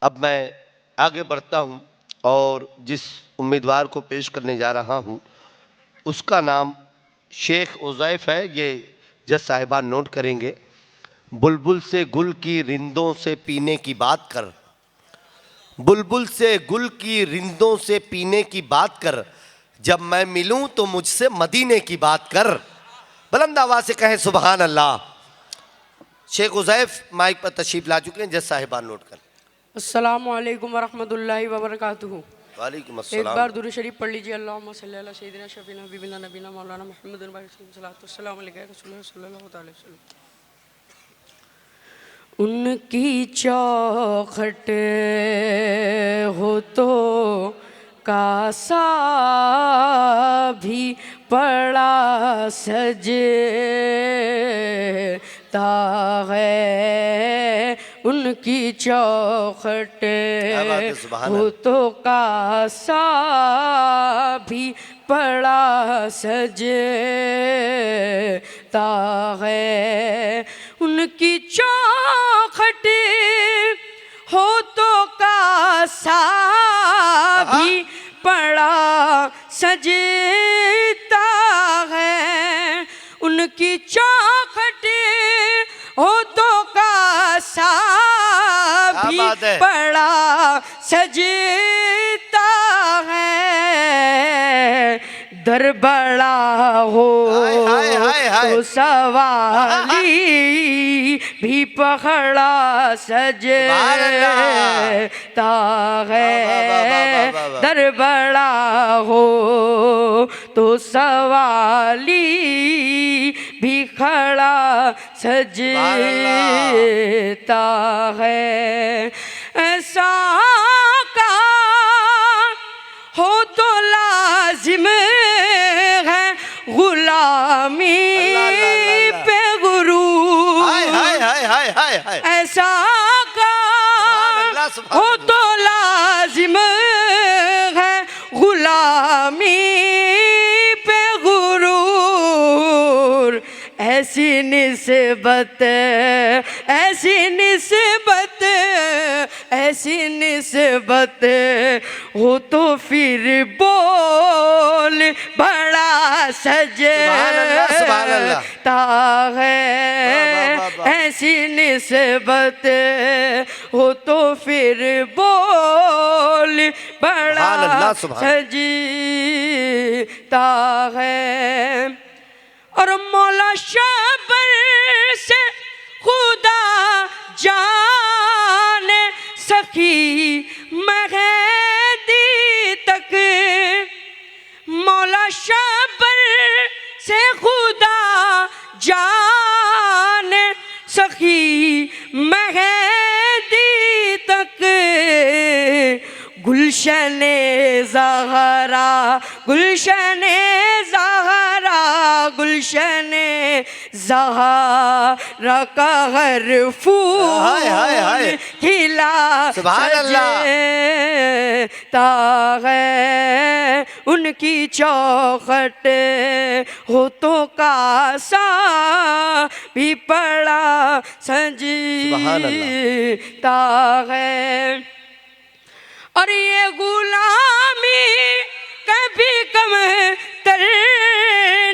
अब मैं आगे बढ़ता हूं और जिस उम्मीदवार को पेश करने जा रहा हूं उसका नाम शेख उज़ैफ है। ये जज साहिबान नोट करेंगे। बुलबुल से गुल की रिंदों से पीने की बात कर, बुलबुल से गुल की रिंदों से पीने की बात कर, जब मैं मिलूं तो मुझसे मदीने की बात कर। बुलंद आवाज से कहें सुभान अल्लाह। शेख उज़ैफ माइक पर तशरीफ ला चुके हैं, जज साहिबान नोट कर। अस्सलामु अलैकुम वरहमतुल्लाहि वबरकातुहू। वालेकुम एक अस्सलाम। बार दुरूद शरीफ पढ़ लीजिए। अल्लाहुम्मा सल्ली अला सय्यिदिना शफीना हबीबिना नबीना मौलाना मुहम्मदिन सल्लल्लाहु अलैहि वसल्लम। उनकी चौखट हो तो कासा भी पड़ा सजता है। उनकी चौखट हो तो कासा भी पड़ा सजता है। उनकी चौखट हो तो कासा भी पड़ा सजता है। उनकी चौखट हो तो कासा भी पड़ा सजता है। दर बड़ा हो तो सवाली भी पकड़ा सजता है। दर बड़ा हो तो सवाली भी खड़ा सजता है। ऐसा का हो तो लाजिम है गुलामी पे गुरूर। ऐसा का हो तो लाजिम है गुलामी पे गुरूर। ऐसी निस्बत ऐसी निस्बत ऐसी निस्बत हो तो फिर बोल बड़ा सजता है। ऐसी निस्बत हो तो फिर बोल बड़ा सजता है। और मौला शबर से खुदा जाने सखी मेहदी तक। मौला शबर से खुदा जाने सखी मेहदी तक। गुलशने ज़हरा गुलशने ज़हरा गुलशने ज़हरा का हर फूल खिला सजता है। उनकी चौखट हो तो कासा भी पड़ा सजता है। और ये गुलामी कभी कम तर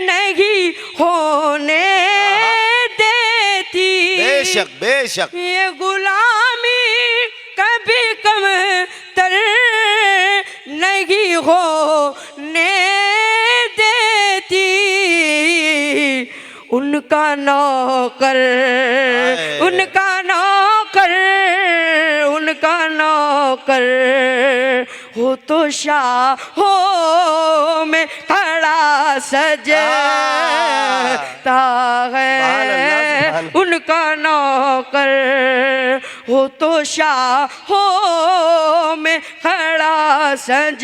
नहीं होने देती। बेशक बेशक। ये गुलामी कभी कम तर नहीं होने देती। उनका नौकर उनका नौकर उनका नौकर हो तो शाहों में खड़ा सजता है। उनका नौकर हो तो शाहों में खड़ा सजता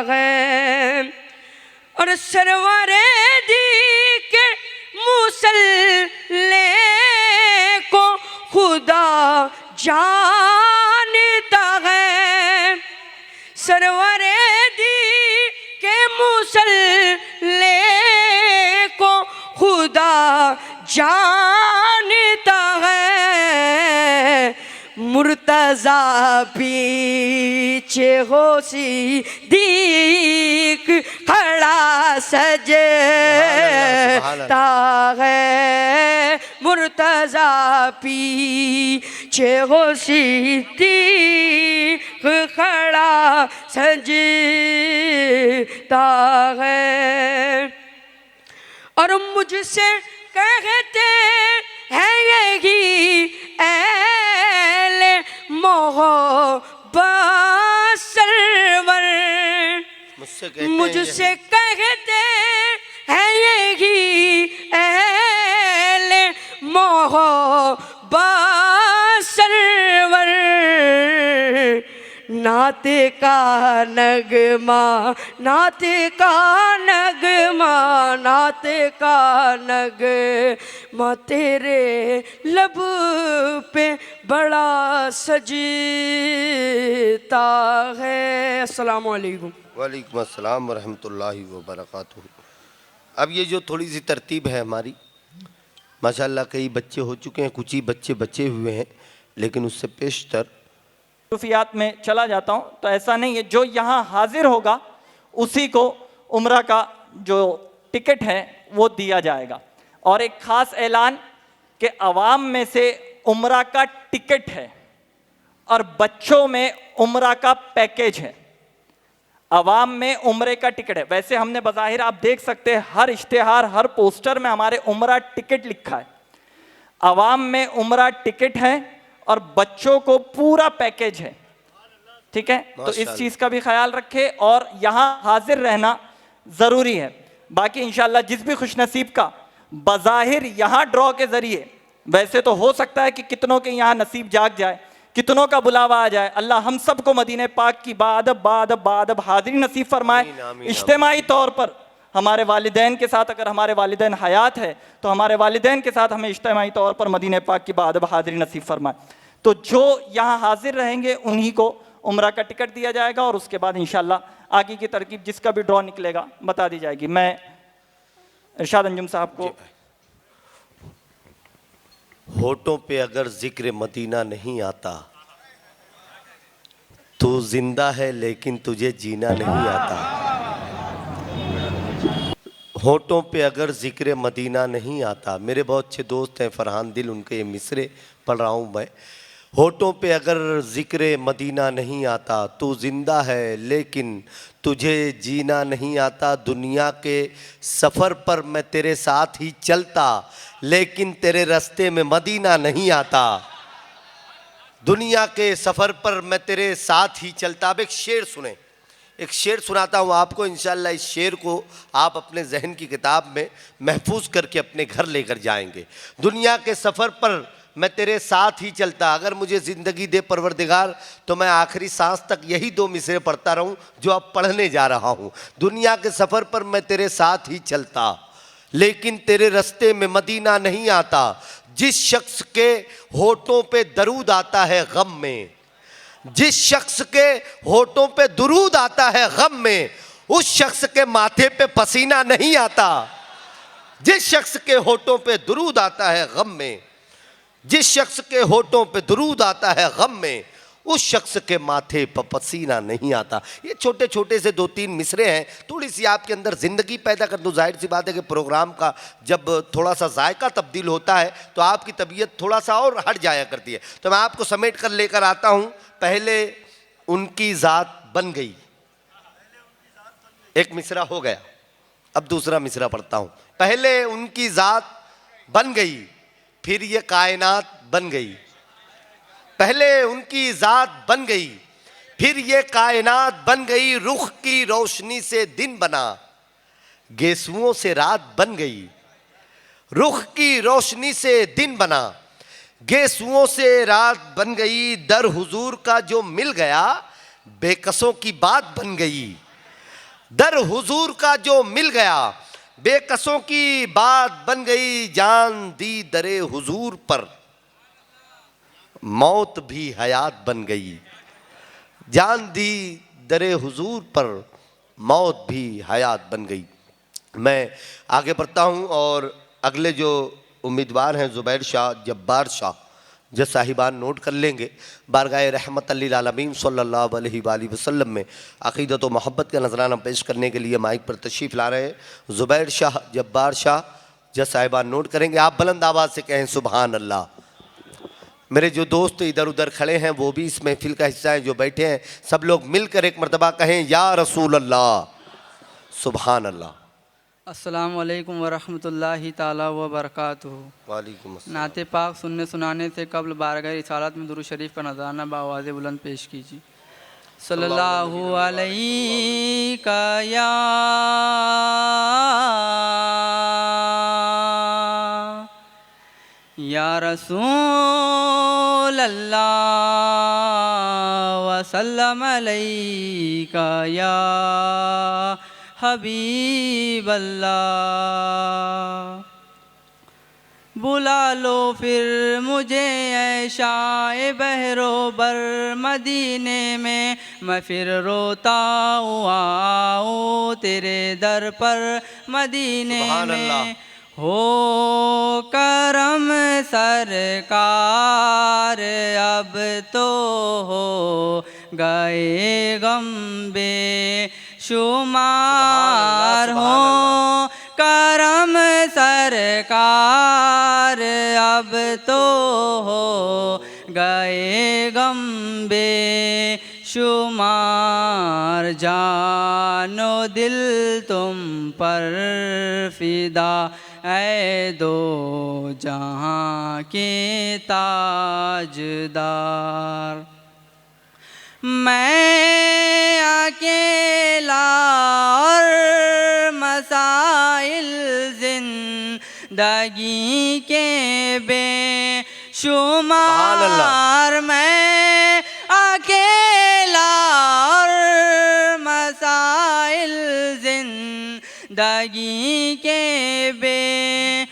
है। और सरवरे दी के मुसल्ले को खुदा जानता है। सरवरे दी के मुसल्ले को खुदा जानता है। मुर्तजा पीछे हो सिद्दीक खड़ा सजता है, मुर्तजा पीछे हो सिद्दीक खड़ा सजता है। और मुझसे कहते हैं यही ऐले मोहब्बत सरवर, मुझसे कहते हैं यही ऐले मोहब्बत सरवर। नाते का नगमा, नाते का नगमा, नाते का नगमा तेरे लब पे बड़ा सजता है। अस्सलामु अलैकुम। वालेकुम अस्सलाम वरहमतुल्लाहि वबरकातुहू। अब ये जो थोड़ी सी तरतीब है हमारी, माशाल्लाह कई बच्चे हो चुके हैं, कुछ ही बच्चे बचे हुए हैं, लेकिन उससे पेशतर सूफियात में चला जाता हूँ तो ऐसा नहीं है, जो यहाँ हाजिर होगा उसी को उम्रा का जो टिकट है वो दिया जाएगा। और एक ख़ास ऐलान कि अवाम में से उम्रा का टिकट है और बच्चों में उम्रा का पैकेज है। अवाम में उम्रे का टिकट है। वैसे हमने बज़ाहिर आप देख सकते हैं हर इश्तिहार, हर पोस्टर में हमारे उम्रा टिकट लिखा है। अवाम में उम्रा टिकट है और बच्चों को पूरा पैकेज है, ठीक है। तो इस चीज़ का भी ख्याल रखें और यहाँ हाजिर रहना ज़रूरी है। बाकी इंशाल्लाह जिस भी खुशनसीब का बज़ाहिर यहाँ ड्रॉ के ज़रिए, वैसे तो हो सकता है कि कितनों के यहाँ नसीब जाग जाए, कितनों का बुलावा आ जाए। अल्लाह हम सबको मदीने पाक की बादब हाजिरी नसीब फरमाए। इज्तिमाई तौर पर हमारे वालिदैन के साथ, अगर हमारे वालिदैन हयात है तो हमारे वालिदैन के साथ हमें इज्तिमाई तौर पर मदीने पाक की बादब हाजिरी नसीब फरमाए। तो जो यहाँ हाजिर रहेंगे उन्हीं को उम्रा का टिकट दिया जाएगा और उसके बाद इंशाल्लाह आगे की तरकीब जिसका भी ड्रॉ निकलेगा बता दी जाएगी। मैं इरशाद अंजुम साहब को, होठों पे अगर जिक्र मदीना नहीं आता, तू जिंदा है लेकिन तुझे जीना नहीं आता। होठों पे अगर जिक्र मदीना नहीं आता, मेरे बहुत अच्छे दोस्त हैं फरहान दिल, उनके ये मिसरे पढ़ रहा हूँ मैं। होठों पे अगर जिक्र मदीना नहीं आता, तू जिंदा है लेकिन तुझे जीना नहीं आता। दुनिया के सफ़र पर मैं तेरे साथ ही चलता, लेकिन तेरे रास्ते में मदीना नहीं आता। दुनिया के सफ़र पर मैं तेरे साथ ही चलता। अब एक शेर सुने, एक शेर सुनाता हूँ आपको। इंशाल्लाह इस शेर को आप अपने जहन की किताब में महफूज करके अपने घर लेकर जाएंगे। दुनिया के सफ़र पर मैं तेरे साथ ही चलता, अगर मुझे ज़िंदगी दे परवरदिगार तो मैं आखिरी सांस तक यही दो मिसरे पढ़ता रहूं जो अब पढ़ने जा रहा हूं। दुनिया के सफ़र पर मैं तेरे साथ ही चलता, लेकिन तेरे रास्ते में मदीना नहीं आता। जिस शख्स के होठों पे दरूद आता है गम में, जिस शख्स के होठों पे दुरूद आता है गम में, उस शख्स के माथे पे पसीना नहीं आता। जिस शख्स के होठों पे दुरूद आता है गम में, जिस शख्स के होठों पे दुरूद आता है गम में, उस शख्स के माथे पर पसीना नहीं आता। ये छोटे छोटे से दो तीन मिसरे हैं, थोड़ी सी आपके अंदर ज़िंदगी पैदा कर दूँ। जाहिर सी बात है कि प्रोग्राम का जब थोड़ा सा जायका तब्दील होता है तो आपकी तबीयत थोड़ा सा और हट जाया करती है। तो मैं आपको समेट कर लेकर आता हूँ। पहले उनकी ज़ात बन गई, एक मिसरा हो गया। अब दूसरा मिसरा पढ़ता हूँ। पहले उनकी ज़ात बन गई, फिर ये कायनात बन गई। पहले उनकी ज़ात बन गई, फिर ये कायनात बन गई। रुख की रोशनी से दिन बना, गेसुओं से रात बन गई। रुख की रोशनी से दिन बना, गेसुओं से रात बन गई। दर हुजूर का जो मिल गया, बेकसों की बात बन गई। दर हुजूर का जो मिल गया, बेकसों की बात बन गई। जान दी दरे हुजूर पर, मौत भी हयात बन गई। जान दी दरे हुजूर पर, मौत भी हयात बन गई। मैं आगे बढ़ता हूँ और अगले जो उम्मीदवार हैं ज़ुबैर शाह, जब्बार शाह, जज साहिबान नोट कर लेंगे। बारगाह रहमत लिल आलमीन सल्लल्लाहु अलैहि वसल्लम में अक़ीदत व मोहब्बत का नजराना पेश करने के लिए माइक पर तशरीफ़ ला रहे हैं ज़ुबैर शाह, जब्बार शाह। जज साहिबान नोट करेंगे, आप बुलंद आवाज़ से कहें सुभान अल्लाह। मेरे जो दोस्त इधर उधर खड़े हैं वो भी इस महफिल का हिस्सा हैं, जो बैठे हैं सब लोग मिलकर एक मरतबा कहें या रसूल अल्लाह, सुभान अल्लाह। अस्सलामु अलैकुम वरहमतुल्लाहि ताला व बरकातुहू। वालेकुम अस्सलाम। नाते पाक सुनने सुनाने से कबल बारगाह रिसालत में दुरूद शरीफ का नज़राना बावाज़ बुलंद पेश कीजिए। सल्लल्लाहु अलैहि या रसूल अल्लाह वसल्लम अलैका या हबीब अल्लाह। बुला लो फिर मुझे ऐ शाए बहरो बर मदीने में, मैं फिर रोता हुआ आऊँ तेरे दर पर मदीने में। हो करम सरकार अब तो हो गए गम बेशुमार, हो करम सरकार अब तो हो गए गम बेशुमार। जानो दिल तुम पर फिदा ऐ दो जहाँ के ताजदार। मैं अकेला और मसाइल जिंदगी के बेशुमार, मैं अकेला और मसाइल जिंदगी के बेशुमार।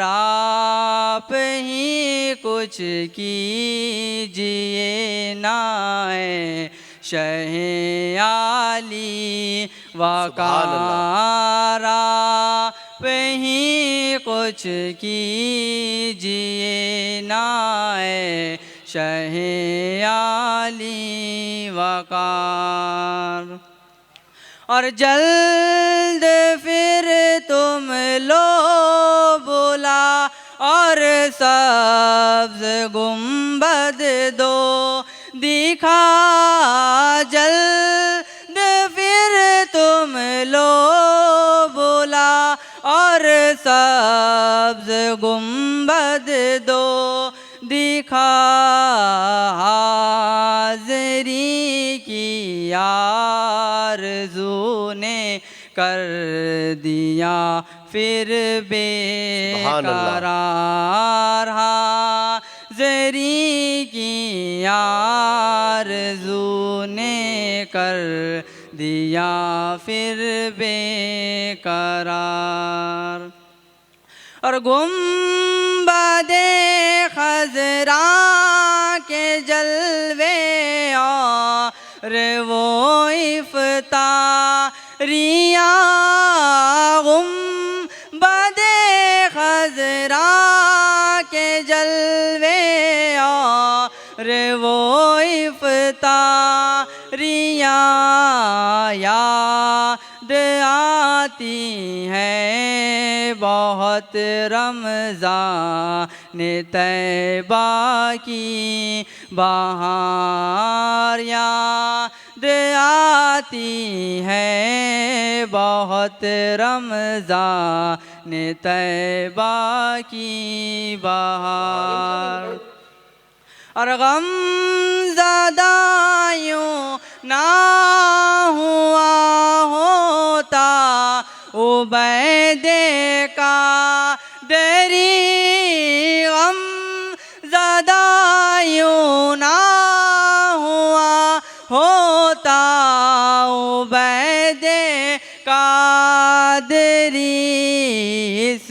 आप ही कुछ कीजिए नाए शहे आली वकार, आप ही कुछ कीजिए नाए शहे आली वकार। और जल्द फिर तुम लो बुला और सब्ज़ गुंबद दो दिखा, जल्द फिर तुम लो बुला और सब्ज़ गुंबद दो दिखा। हाज़री की आरज़ू ने कर दिया फिर बेकरार, हाज़री की आरज़ू ने कर दिया फिर बेकरार। और गुंबदे खज़रा के जलवे और वो इफ्तारियाँ, गुंबदे खज़रा के जलवे और वो इफ्तारियाँ याद आती हैं बहुत रमज़ान तैबा की बहार, याद आती हैं बहुत रमज़ान तैबा की बहार। और गम ज़दायूं ना हुआ होता उबैदे का दरी, गम ज़दायूं ना हुआ होता उबैदे का दरी। इस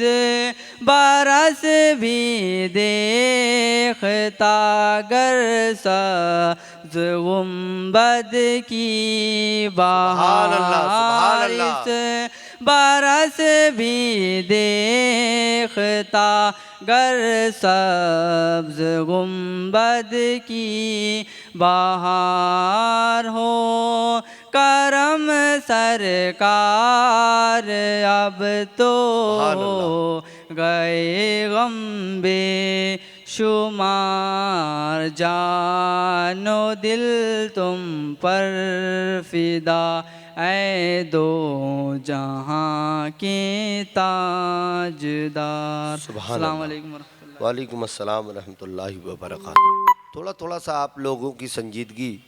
बरस भी देखता गर सब्ज़ गुंबद की बहार, इस बरस भी देखता गर सब्ज गुंबद की बहार हो। करम सरकार अब तो गए गम बेशुमार, जानो दिल तुम पर फिदा ऐ दो जहाँ के ताजदार। अस्सलाम वालेकुम वरहमतुल्लाह। वालेकुम अस्सलाम रहमतुल्लाहि व बरकातहू। थोड़ा थोड़ा सा आप लोगों की संजीदगी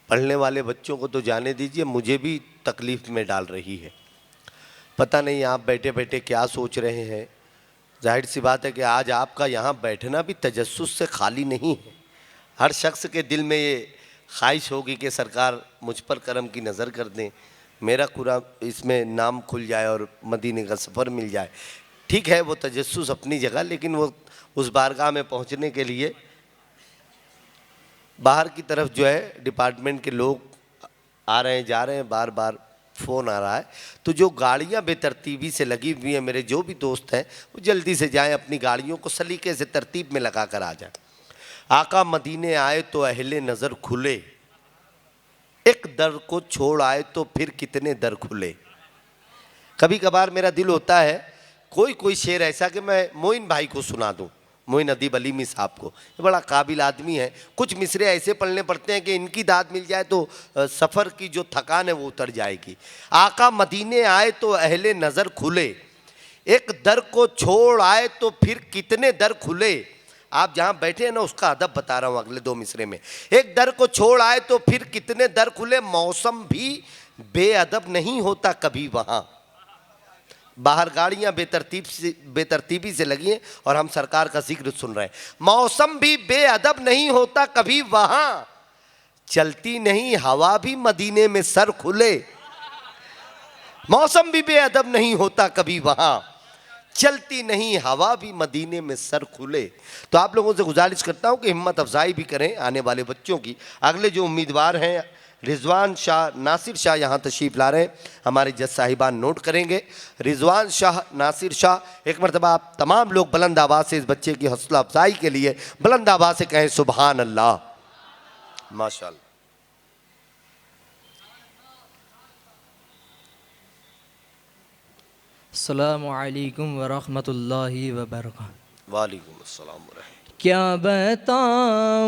पढ़ने वाले बच्चों को तो जाने दीजिए, मुझे भी तकलीफ़ में डाल रही है। पता नहीं आप बैठे बैठे क्या सोच रहे हैं। जाहिर सी बात है कि आज आपका यहाँ बैठना भी तजस्सुस से खाली नहीं है। हर शख्स के दिल में ये ख्वाहिश होगी कि सरकार मुझ पर करम की नज़र कर दें, मेरा पूरा इसमें नाम खुल जाए और मदीने का सफ़र मिल जाए। ठीक है, वो तजस्सुस अपनी जगह, लेकिन वो उस बारगाह में पहुँचने के लिए बाहर की तरफ जो है डिपार्टमेंट के लोग आ रहे हैं जा रहे हैं, बार बार फ़ोन आ रहा है। तो जो गाड़ियां बेतरतीबी से लगी हुई हैं, मेरे जो भी दोस्त हैं वो जल्दी से जाएं, अपनी गाड़ियों को सलीके से तरतीब में लगा कर आ जाएं। आका मदीने आए तो अहले नज़र खुले, एक दर को छोड़ आए तो फिर कितने दर खुले। कभी कभार मेरा दिल होता है कोई कोई शेर ऐसा कि मैं मोइन भाई को सुना दूं, मोइन अदीब अलीमी साहब को, ये बड़ा काबिल आदमी है। कुछ मिसरे ऐसे पढ़ने पड़ते हैं कि इनकी दाद मिल जाए तो सफ़र की जो थकान है वो उतर जाएगी। आका मदीने आए तो अहले नज़र खुले, एक दर को छोड़ आए तो फिर कितने दर खुले। आप जहाँ बैठे हैं ना उसका अदब बता रहा हूँ अगले दो मिसरे में। एक दर को छोड़ आए तो फिर कितने दर खुले, मौसम भी बेअदब नहीं होता कभी वहाँ। बाहर गाड़ियां बेतरतीबी से लगी हैं और हम सरकार का जिक्र सुन रहे हैं। मौसम भी बेअदब नहीं होता कभी वहां, चलती नहीं हवा भी मदीने में सर खुले। मौसम भी बेअदब नहीं होता कभी वहां, चलती नहीं हवा भी मदीने में सर खुले। तो आप लोगों से गुजारिश करता हूं कि हिम्मत अफजाई भी करें आने वाले बच्चों की। अगले जो उम्मीदवार हैं रिजवान शाह नासिर शाह यहाँ तशरीफ़ ला रहे हैं, हमारे जज साहिबान नोट करेंगे। रिजवान शाह नासिर शाह, एक मरतबा आप तमाम लोग बुलंद आवाज़ से इस बच्चे की हौसला अफजाई के लिए बुलंद आवाज़ से कहें सुबहान अल्लाह। माशाअल्लाह। अस्सलामु अलैकुम वरहमतुल्लाहि वबरकातुहू। वालेकुम अस्सलाम व रहमतुल्लाह। क्या बताऊं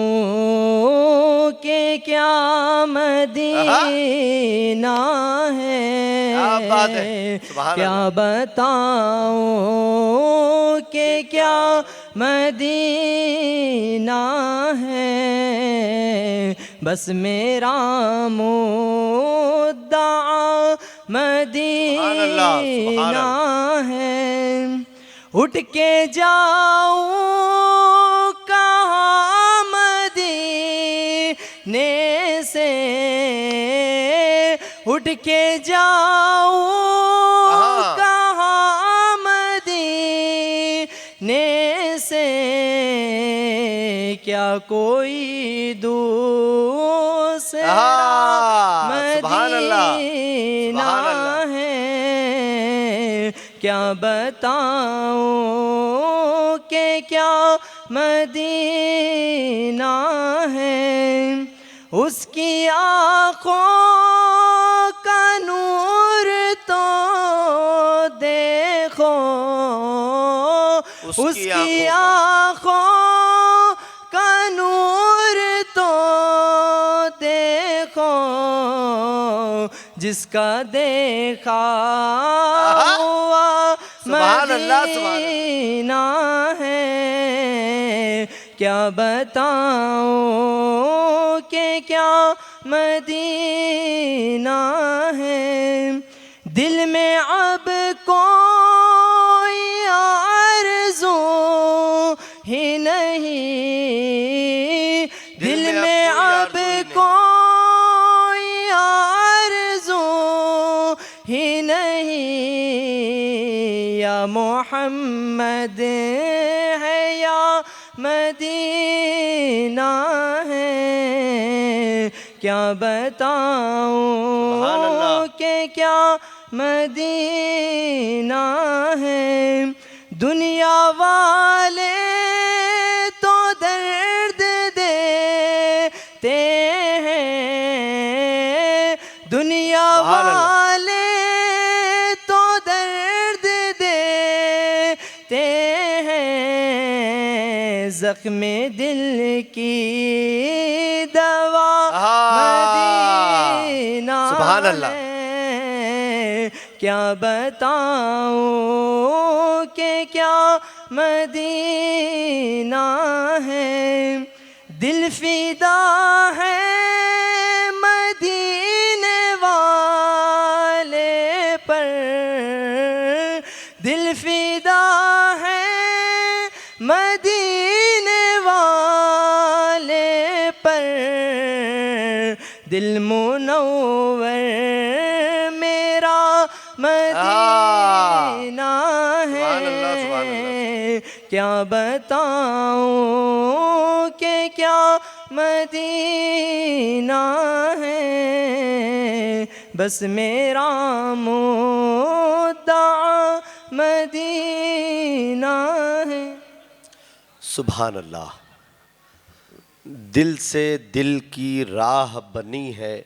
कि क्या मदीना है, क्या बात है, सुभान क्या अल्लाह। बताऊं कि क्या मदीना है, बस मेरा मुद्दा मदीना है। उठ के जाऊं कहाँ मदीने से, उठ के जाऊं कहाँ मदीने से, क्या कोई दूसरा मदीना है। क्या बताऊं कि क्या मदीना है, उसकी आँखों का नूर तो देखो, उसकी आँखों का नूर तो देखो, जिसका देखा हुआ मदीना है। क्या बताऊं कि क्या मदीना है, दिल में अब कोई आरज़ू ही नहीं, दिल में अब कोई आरज़ू ही नहीं। या मोहम्मद है या मदीना है, क्या बताऊं कि क्या मदीना है। दुनिया वाले तो दर्द देते हैं, दुनिया वाले तो दर्द देते हैं, ज़ख्म दिल की दवा मदीना सुभान अल्लाह। है। क्या बताऊं कि क्या मदीना है, दिल फिदा है मदीने वाले पर, दिल फिदा है मदीने वाले पर, दिल मुनव्वर मेरा मदीना सुभान अल्लाह, सुभान है। क्या बताऊं कि क्या मदीना है, बस मेरा मुद्दा मदीना है। सुभान अल्लाह। दिल से दिल की राह बनी है,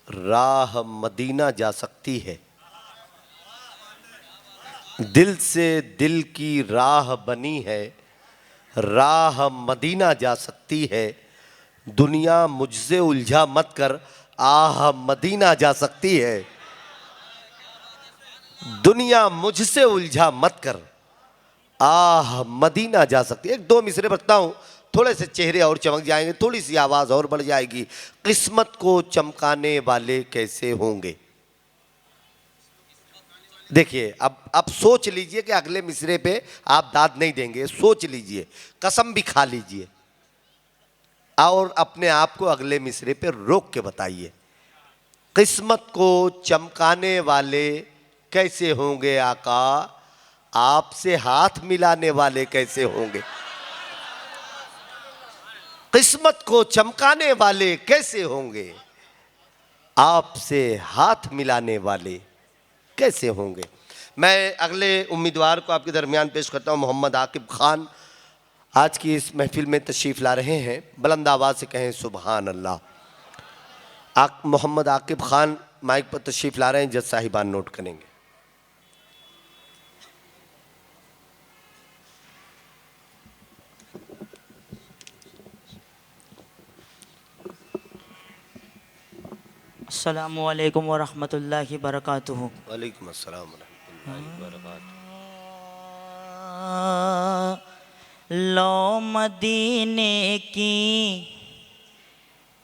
राह मदीना जा सकती है। दिल से दिल की राह बनी है, राह मदीना जा सकती है। दुनिया मुझसे उलझा मत कर, आह मदीना जा सकती है। दुनिया मुझसे उलझा मत कर, आह मदीना जा सकती है। एक दो मिसरे बता हूं, थोड़े से चेहरे और चमक जाएंगे, थोड़ी सी आवाज और बढ़ जाएगी। किस्मत को चमकाने वाले कैसे होंगे। देखिए अब सोच लीजिए कि अगले मिसरे पे आप दाद नहीं देंगे, सोच लीजिए, कसम भी खा लीजिए और अपने आप को अगले मिसरे पे रोक के बताइए। किस्मत को चमकाने वाले कैसे होंगे आका, आपसे हाथ मिलाने वाले कैसे होंगे। किस्मत को चमकाने वाले कैसे होंगे, आपसे हाथ मिलाने वाले कैसे होंगे। मैं अगले उम्मीदवार को आपके दरमियान पेश करता हूं। मोहम्मद आकिब खान आज की इस महफिल में तशरीफ़ ला रहे हैं। बुलंद आवाज़ से कहें सुभान अल्लाह। मोहम्मद आकिब खान माइक पर तशरीफ़ ला रहे हैं, जज साहिबान नोट करेंगे। अस्सलामु अलैकुम वरहमतुल्लाहि बरकातुहू। वालेकुम अस्सलाम वरहमतुल्लाहि वबरकातुहू। लो मदीने की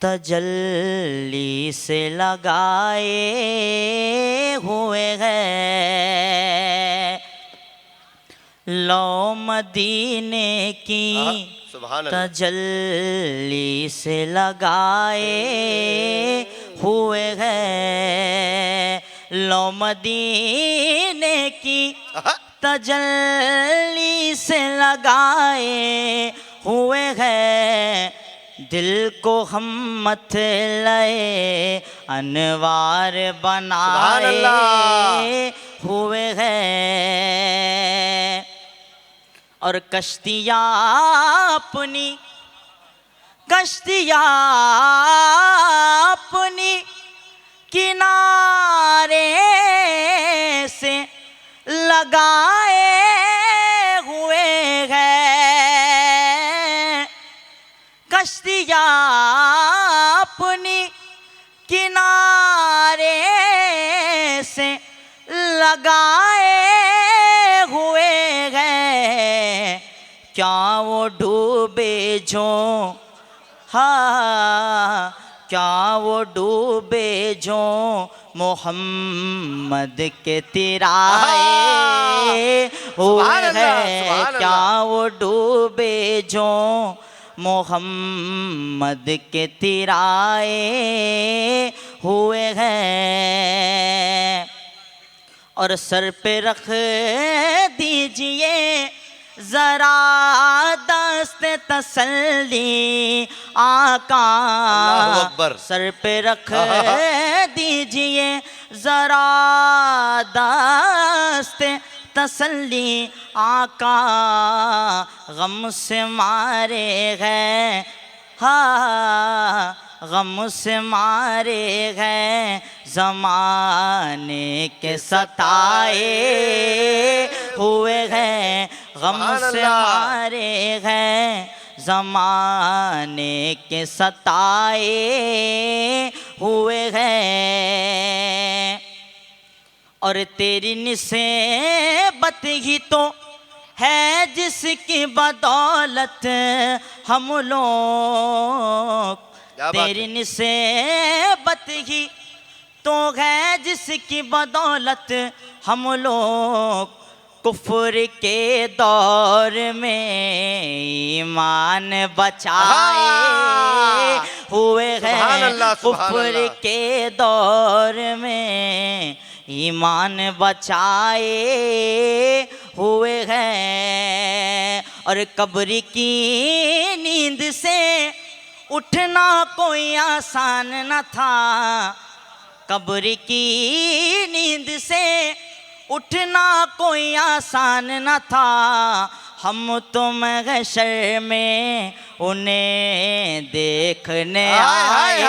तजल्ली से लगाए हुए हैं, लो मदीने की सुभान अल्लाह। तजल्ली से लगाए हुए हैं, लो मदीने की तजल्ली से लगाए हुए हैं, दिल को हम मतलए अनवार बनाए हुए हैं। और कश्तियाँ अपनी किनारे से लगाए हुए हैं, कश्तियाँ अपनी किनारे से लगाए हुए हैं, क्या वो डूबे जो हाँ, क्या वो डूबे जो मोहम्मद के तिराए हुए हैं, क्या वो डूबे जो मोहम्मद के तिराए हुए हैं। और सर पे रख दीजिए जरा दस्त तसल्ली आका, अल्लाहु अकबर। सर पे रख दीजिए जरा दस्ते तसल्ली आका गम से मारे गए, हाँ गम से मारे गए, ज़माने के सताए हुए हैं, गम से मारे गए, ज़माने के सताए हुए हैं। और तेरी निस्बत ही तो है जिसकी बदौलत हम लोग, तेरी निस्बत ही तो है जिसकी बदौलत हम लोग कुफ्र के दौर में ईमान बचाए हुए हैं, कुफ्र के दौर में ईमान बचाए हुए हैं। और कब्र की नींद से उठना कोई आसान न था, कब्र की नींद से उठना कोई आसान न था, हम तो महशर में उन्हें देखने आए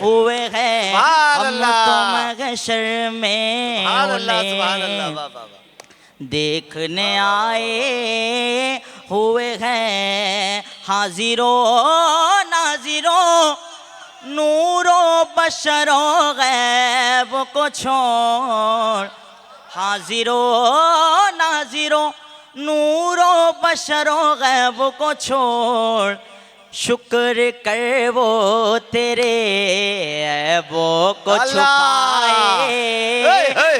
हुए हैं, हम तो महशर में उन्हें देखने आए हुए हैं। हाजिरो नाजिरो नूरो बशरो गैब को छोड़, हाजिरो नाजिरो नूरो बशरो गैब को छोड़, शुक्र कर वो तेरे ऐबों को छुपाए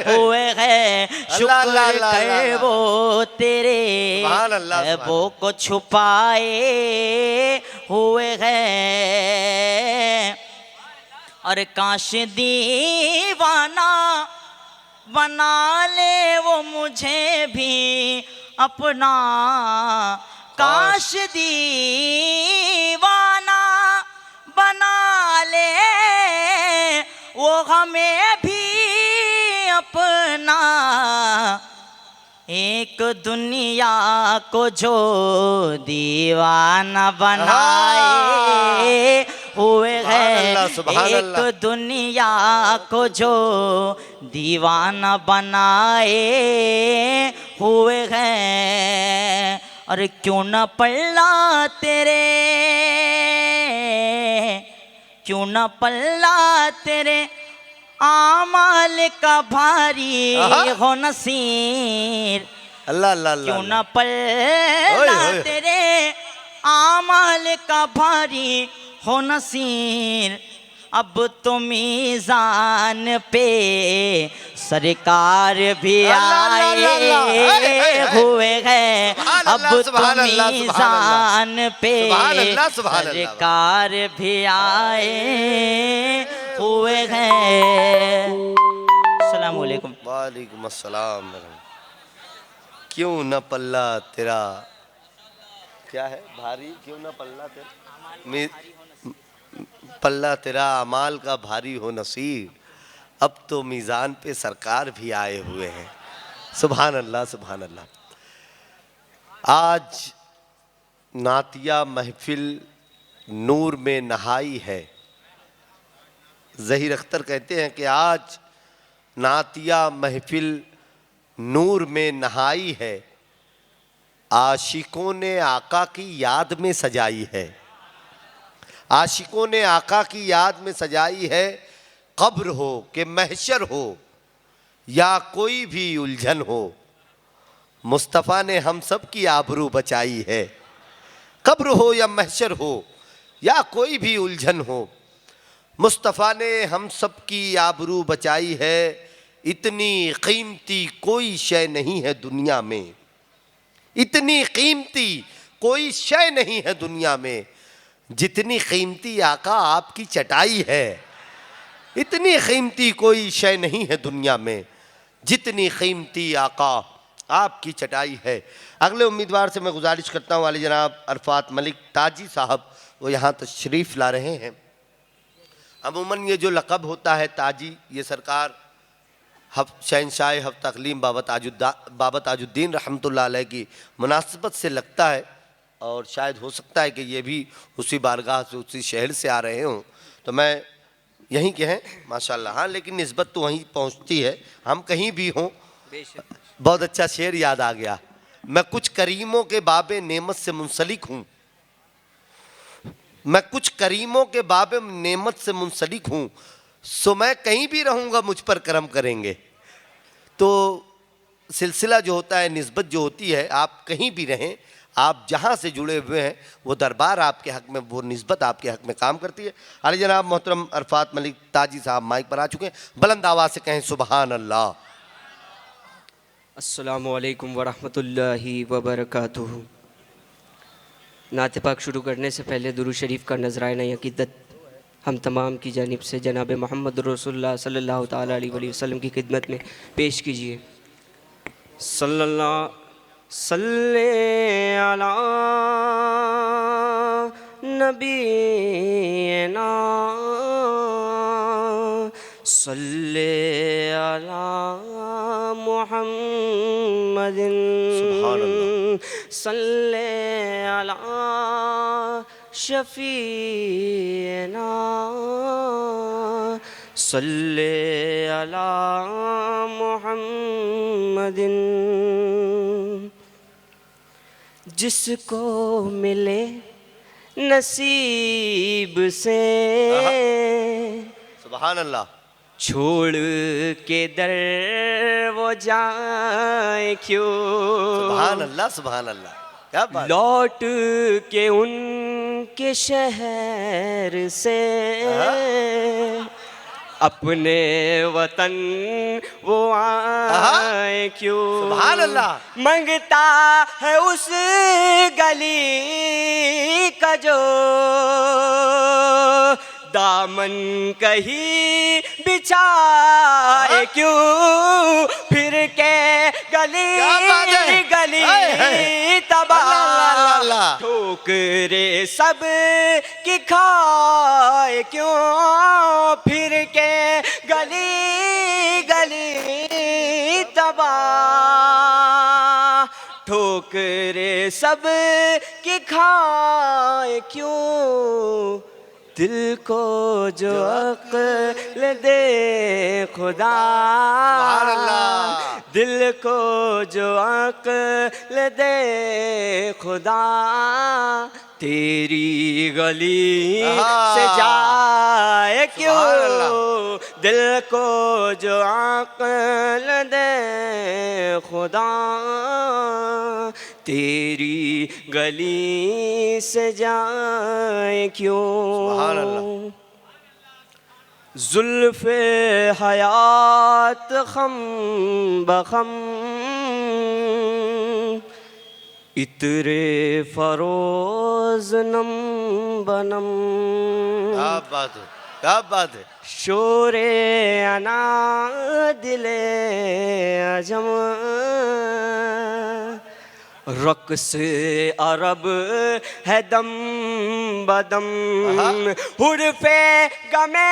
हुए हैं, शुक्र कर वो तेरे ऐबों को छुपाए हुए हैं। और काश दीवाना बना ले वो मुझे भी अपना, काश दीवाना बना ले वो हमें भी अपना, एक दुनिया को जो दीवाना बनाए हुए हैं, एक दुनिया को जो दीवाना बनाए हुए हैं। और क्यों न पल्ला तेरे, क्यों न पल्ला तेरे आमाल का भारी हो नसीर, अल्लाह अल्लाह अल्लाह, क्यों न पल्ला तेरे आमाल का भारी हो नसीर, अब तो मीज़ान पे सरकार भी आए हुए हैं, अब तो मीज़ान पे सरकार भी आए हुए हैं। अस्सलाम वालेकुम। वालेकुम अस्सलाम। क्यों न पल्ला तेरा, क्या है भारी, क्यों न पल्ला तेरा, पल्ला तेरा अमाल का भारी हो नसीब, अब तो मीज़ान पे सरकार भी आए हुए हैं। सुभान अल्लाह सुभान अल्लाह। आज नातिया महफिल नूर में नहाई है। ज़हीर अख्तर कहते हैं कि आज नातिया महफिल नूर में नहाई है, आशिकों ने आका की याद में सजाई है, आशिकों ने आका की याद में सजाई है। कब्र हो कि महशर हो या कोई भी उलझन हो, मुस्तफ़ा ने हम सब की आबरू बचाई है। कब्र हो या महशर हो या कोई भी उलझन हो, मुस्तफ़ा ने हम सब की आबरू बचाई है। इतनी कीमती कोई शय नहीं है दुनिया में, इतनी कीमती कोई शय नहीं है दुनिया में, जितनी कीमती आका आपकी चटाई है। इतनी कीमती कोई शय नहीं है दुनिया में, जितनी कीमती आका आपकी चटाई है। अगले उम्मीदवार से मैं गुजारिश करता हूँ वाली जनाब अरफात मलिक ताजी साहब, वो यहाँ तशरीफ़ ला रहे हैं। अमूमन ये जो लक़ब होता है ताजी, ये सरकार शहनशाह हफ़ तकलीम बाबा ताजुद्दीन रहमतुल्लाह अलैह की मुनासिबत से लगता है, और शायद हो सकता है कि ये भी उसी बारगाह से, उसी शहर से आ रहे हों, तो मैं यहीं के हैं माशाल्लाह। हाँ, लेकिन निस्बत तो वहीं पहुंचती है, हम कहीं भी हों। बहुत अच्छा शेर याद आ गया, मैं कुछ करीमों के बाबे नेमत से मुंसलिक हूँ, मैं कुछ करीमों के बाबे नेमत से मुंसलिक हूँ, सो मैं कहीं भी रहूँगा मुझ पर करम करेंगे। तो सिलसिला जो होता है, निस्बत जो होती है, आप कहीं भी रहें, आप जहाँ से जुड़े हुए हैं, वो दरबार आपके हक़ में, वो निस्बत आपके हक़ में काम करती है। अली जनाब मोहतरम अरफात मलिक ताजी साहब माइक पर आ चुके हैं, बुलंद आवाज़ से कहें सुबहान अल्लाह। अस्सलामु अलैकुम वरहमतुल्लाहि वबरकातुहू। नात पाक शुरू करने से पहले दुरूद शरीफ का नजराना अक़ीदत हम तमाम की जानिब से जनाब मोहम्मद रसूलुल्लाह सल्लल्लाहु ताला अलैहि वसल्लम की खिदमत में पेश कीजिए। सल्लल्लाहु सल्ले अला नबीना सल्ले अला मुहम्मदिन सल्ले अला शफीना सल्ले अला मुहम्मदिन। जिसको मिले नसीब से सुबहान अल्लाह, छोड़ के दर वो जाए क्यों, सुबहान अल्लाह, सुबहान अल्लाह, क्या बात। लौट के उनके शहर से अपने वतन वो आए क्यों, सुभान अल्लाह। मंगता है उस गली का जो दामन कहीं बिछाए क्यों, फिर के गली गली तबाह ठोकरे सब की खाए क्यों, फिर के गली गली तबाह ठोकरे सब की खाए क्यों, दिल को जो अक्ल दे खुदा, दिल को जो अक्ल दे खुदा, तेरी गली से जाए क्यों, दिल को जो अक्ल दे खुदा, तेरी गली से जाए क्यों। जुल्फ़े हयात खम बखम इतरे फरोज नम बनम, क्या बात है, क्या बात है। शोरे अना दिले अजम रक्स अरब है दम बदम, हुर्फे गमे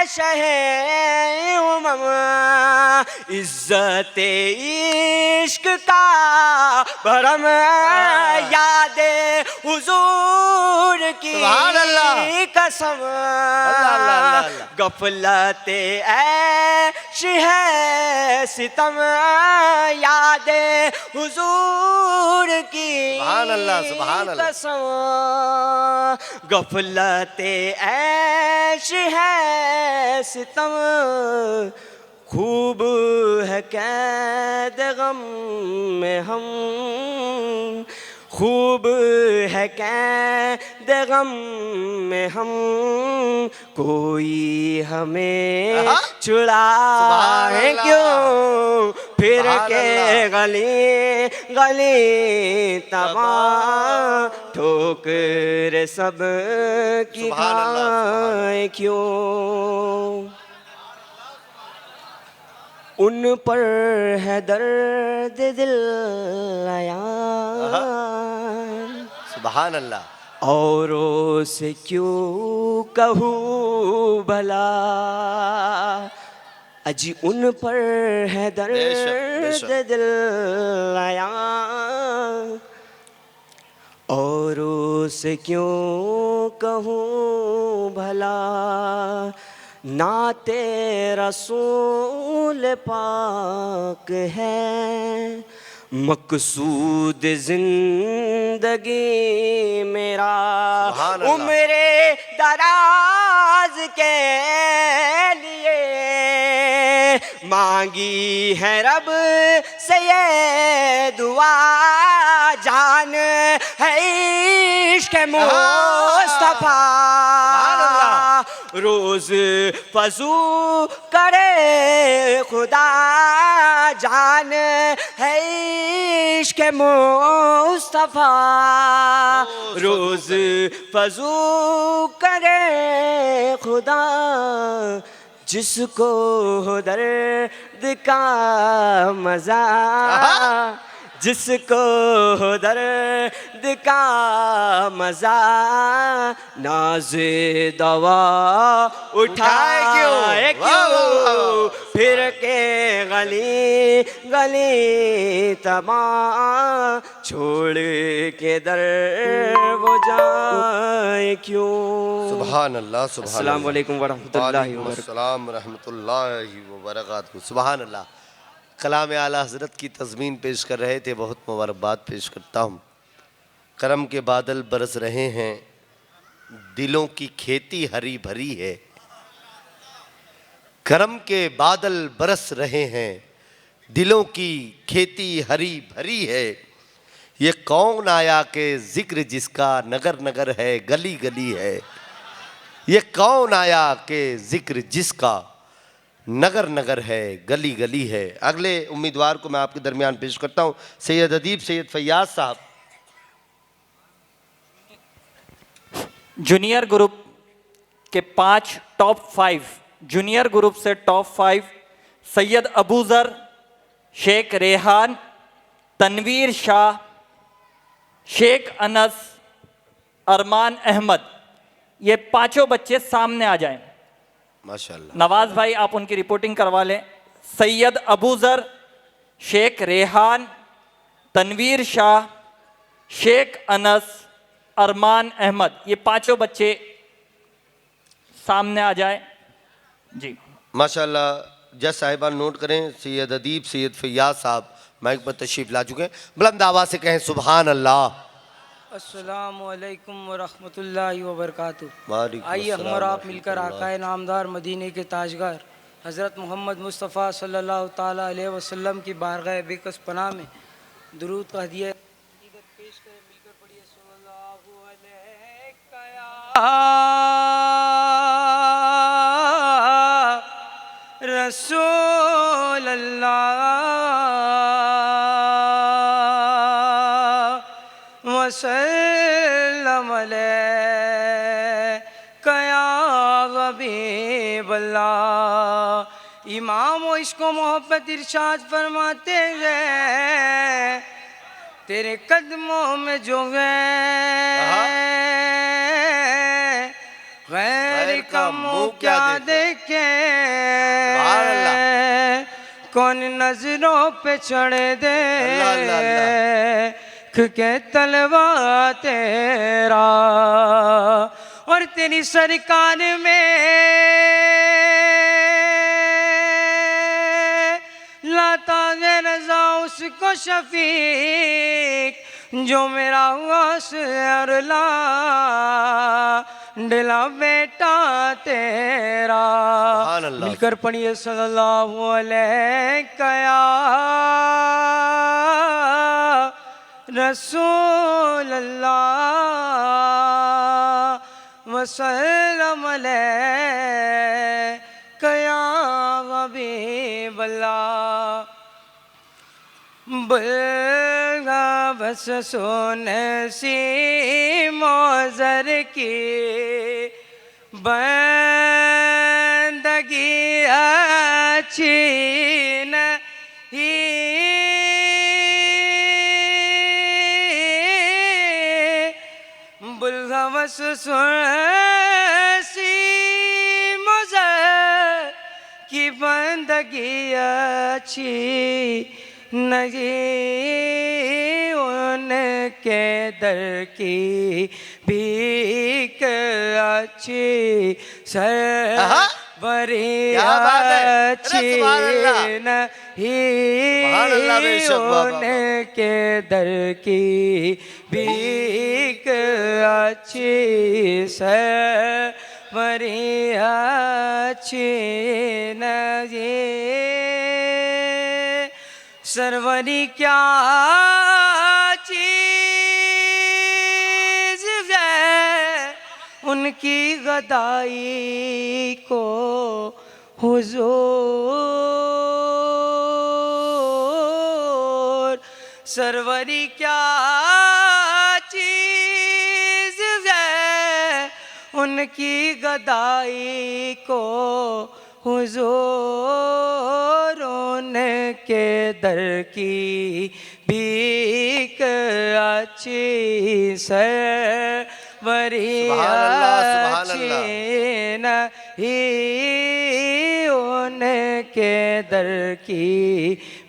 शहे उमम, इज्जत इश्क का भरम, यादे हुजूर की कसम, गफलते ऐश है सितम, यादे हुजूर की कसम, गफलते ऐश है सितम, खूब है कैद गम में हम, खूब है कैद गम में हम, कोई हमें छुड़ाए क्यों, फिर के गली गली तबाह ठोकर सब की खाए क्यों, उन पर है दर्द दिल आया, सुभान अल्लाह। औरों से क्यों कहूँ भला, अजी उन पर है दर्द दिल आया। औरों से क्यों कहूँ भला, नाते रसूल पाक है। मकसूद जिंदगी मेरा उम्रे दराज के लिए, मांगी है रब से ये दुआ, जान है इश्क मुस्तफा। रोज फजू करे खुदा, जान है इश्क मुस्तफा। रोज फजू करे खुदा, जिसको हो दर्द का मजा, जिसको हो दर्द का मजा, नाज़े दवा उठाए क्यों, फिर के गली गली तमा, छोड़ के दर वो जाए क्यों। सुभान अल्लाह, सुभान अस्सलाम वालेकुम वरहमतुल्लाहि वबरकातुहू। सुभान अल्लाह। कलाम आला हज़रत की तज़मीन पेश कर रहे थे, बहुत मुबारकबाद पेश करता हूँ। करम के बादल बरस रहे हैं, दिलों की खेती हरी भरी है। करम के बादल बरस रहे हैं, दिलों की खेती हरी भरी है। ये कौन आया के जिक्र जिसका नगर नगर है, गली गली है। ये कौन आया के जिक्र जिसका नगर नगर है, गली गली है। अगले उम्मीदवार को मैं आपके दरमियान पेश करता हूँ, सैयद अदीब सैयद फैयाज साहब। जूनियर ग्रुप के 5 टॉप 5, जूनियर ग्रुप से टॉप 5 सैयद अबूज़र, शेख रेहान, तनवीर शाह, शेख अनस, अरमान अहमद, ये पांचों बच्चे सामने आ जाएं। माशाल्लाह। नवाज भाई आप उनकी रिपोर्टिंग करवा लें। सैयद अबूज़र, शेख रेहान, तनवीर शाह, शेख अनस, अरमान अहमद, ये पांचों बच्चे सामने आ जाए जी। माशाल्लाह। जज साहिबान नोट करें, सैयद अदीब सैयद फैयाज साहब माइक पर तशरीफ ला चुके हैं। बुलंद आवाज़ से कहें सुभान अल्लाह। अस्सलामु अलैकुम वरहमतुल्लाहि वबरकातुहू। वालेकुम आइए हम और आप मिलकर अस्सलाम। आकाए नामदार मदीने के ताजगार हज़रत मोहम्मद मुस्तफ़ा सल्लल्लाहु ताला अलैहि वसल्लम की बारगाह बेकस पनाह में दुरूद का हदिया पेश करें। मिलकर पढ़िए सल्लल्लाहु अलैका या रसूल अल्लाह वसल्लम अलैका या हबीब अल्लाह। इमाम वो इसको मोहब्बत इरशाद फरमाते हैं, तेरे कदमों में जो गैर का मुँह क्या देखे, कौन नजरों पे चढ़े दे के तलवा तेरा। और तेरी सरकार में लाता है रजा उसको शफीक, जो मेरा अरला दिला बेटा तेरा। मिलकर पढ़िए सल्लल्लाहु अलैका या रसूल अल्लाह वसल्लम अलैका या हबीब अल्लाह। बल्गा बस सोने सी मौजर की बंदगी अच्छी नहीं, बुल्गा हवस सी मुझे की बंदगी अच्छी नहीं, उनके दर की भीख अच्छी बड़ी क्या बात है? अरे अच्छी सुभान अल्लाह। सुभान अल्लाह नहीं, बेशक, वाह, वाह, वाह। उनके दर की भीख अच्छी बड़ी अच्छी नहीं। सरवरी क्या चीज है उनकी गदाई को हुजूर, सरवरी क्या चीज है उनकी गदाई को हुजूर, उनके दर की भीख अच्छी बड़ी अच्छी नहीं, उनके दर की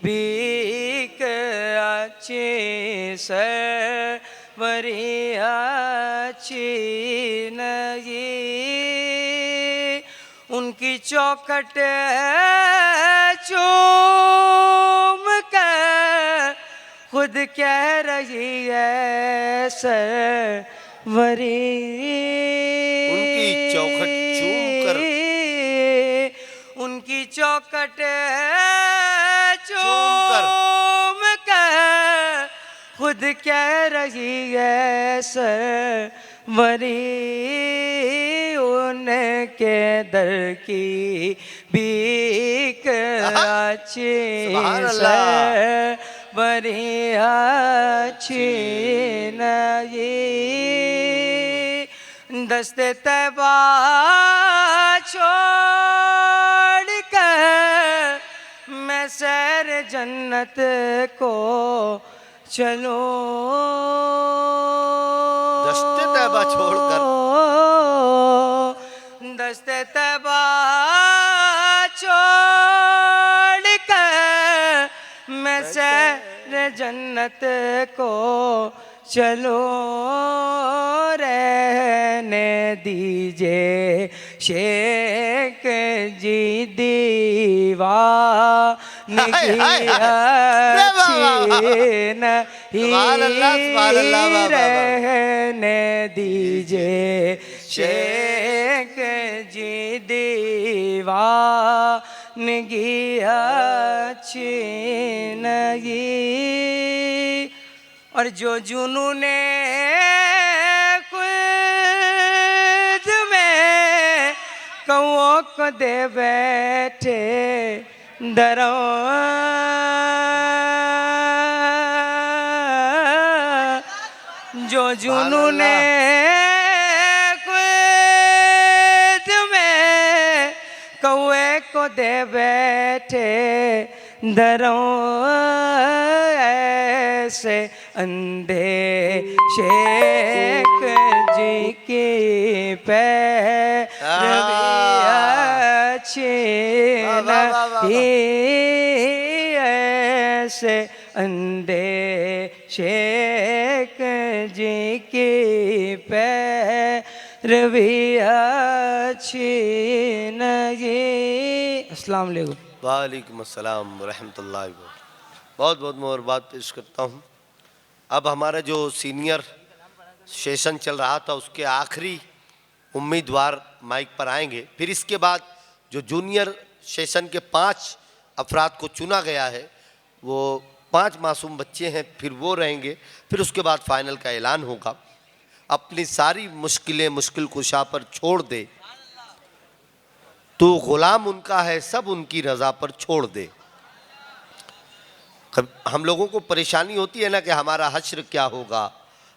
भीख अच्छी बड़ी अच्छी नहीं। उनकी चौखट चूम कर खुद कह रही है सरवरी, उनकी चौखट चूम कर, उनकी चौखट चूम कर चूम कर खुद कह रही है सरवरी, उनके दर की भीख अच्छी सुभान अल्लाह। बड़ी अच्छी नहीं। दस्ते तैबा छोड़ कर मैं सैर जन्नत को चलूं, दस्ते तैबा छोड़कर, दस्ते तैबा छोड़ कर मैं सैर जन्नत को चलूं, रहने दीजिए शेख जी दीवानगी सुभान अल्लाह, सुभान अल्लाह, वाह, वाह, वाह। रहने दीजिए शेख जी दीवानगी अच्छी नहीं। और जो जुनूने खुद में कौओं को दे बैठे दरों, जो जुनूने खुद में कौए को दे बैठे दरों, ऐसे अंधे शेख जी की पैरवी अच्छी नहीं, ऐसे अंधे शेख जी की पैरवी अच्छी नहीं। अस्सलाम वालेकुम। वालेकुम अस्सलाम रहमतुल्लाहि व बहुत बहुत मुबारकबाद पेश करता हूँ। अब हमारा जो सीनियर सेशन चल रहा था उसके आखिरी उम्मीदवार माइक पर आएंगे, फिर इसके बाद जो जूनियर सेशन के 5 अफराद को चुना गया है, वो 5 मासूम बच्चे हैं, फिर वो रहेंगे, फिर उसके बाद फाइनल का ऐलान होगा। अपनी सारी मुश्किलें मुश्किल कुशा पर छोड़ दे, तू गुलाम उनका है, सब उनकी रज़ा पर छोड़ दे। हम लोगों को परेशानी होती है ना कि हमारा हश्र क्या होगा,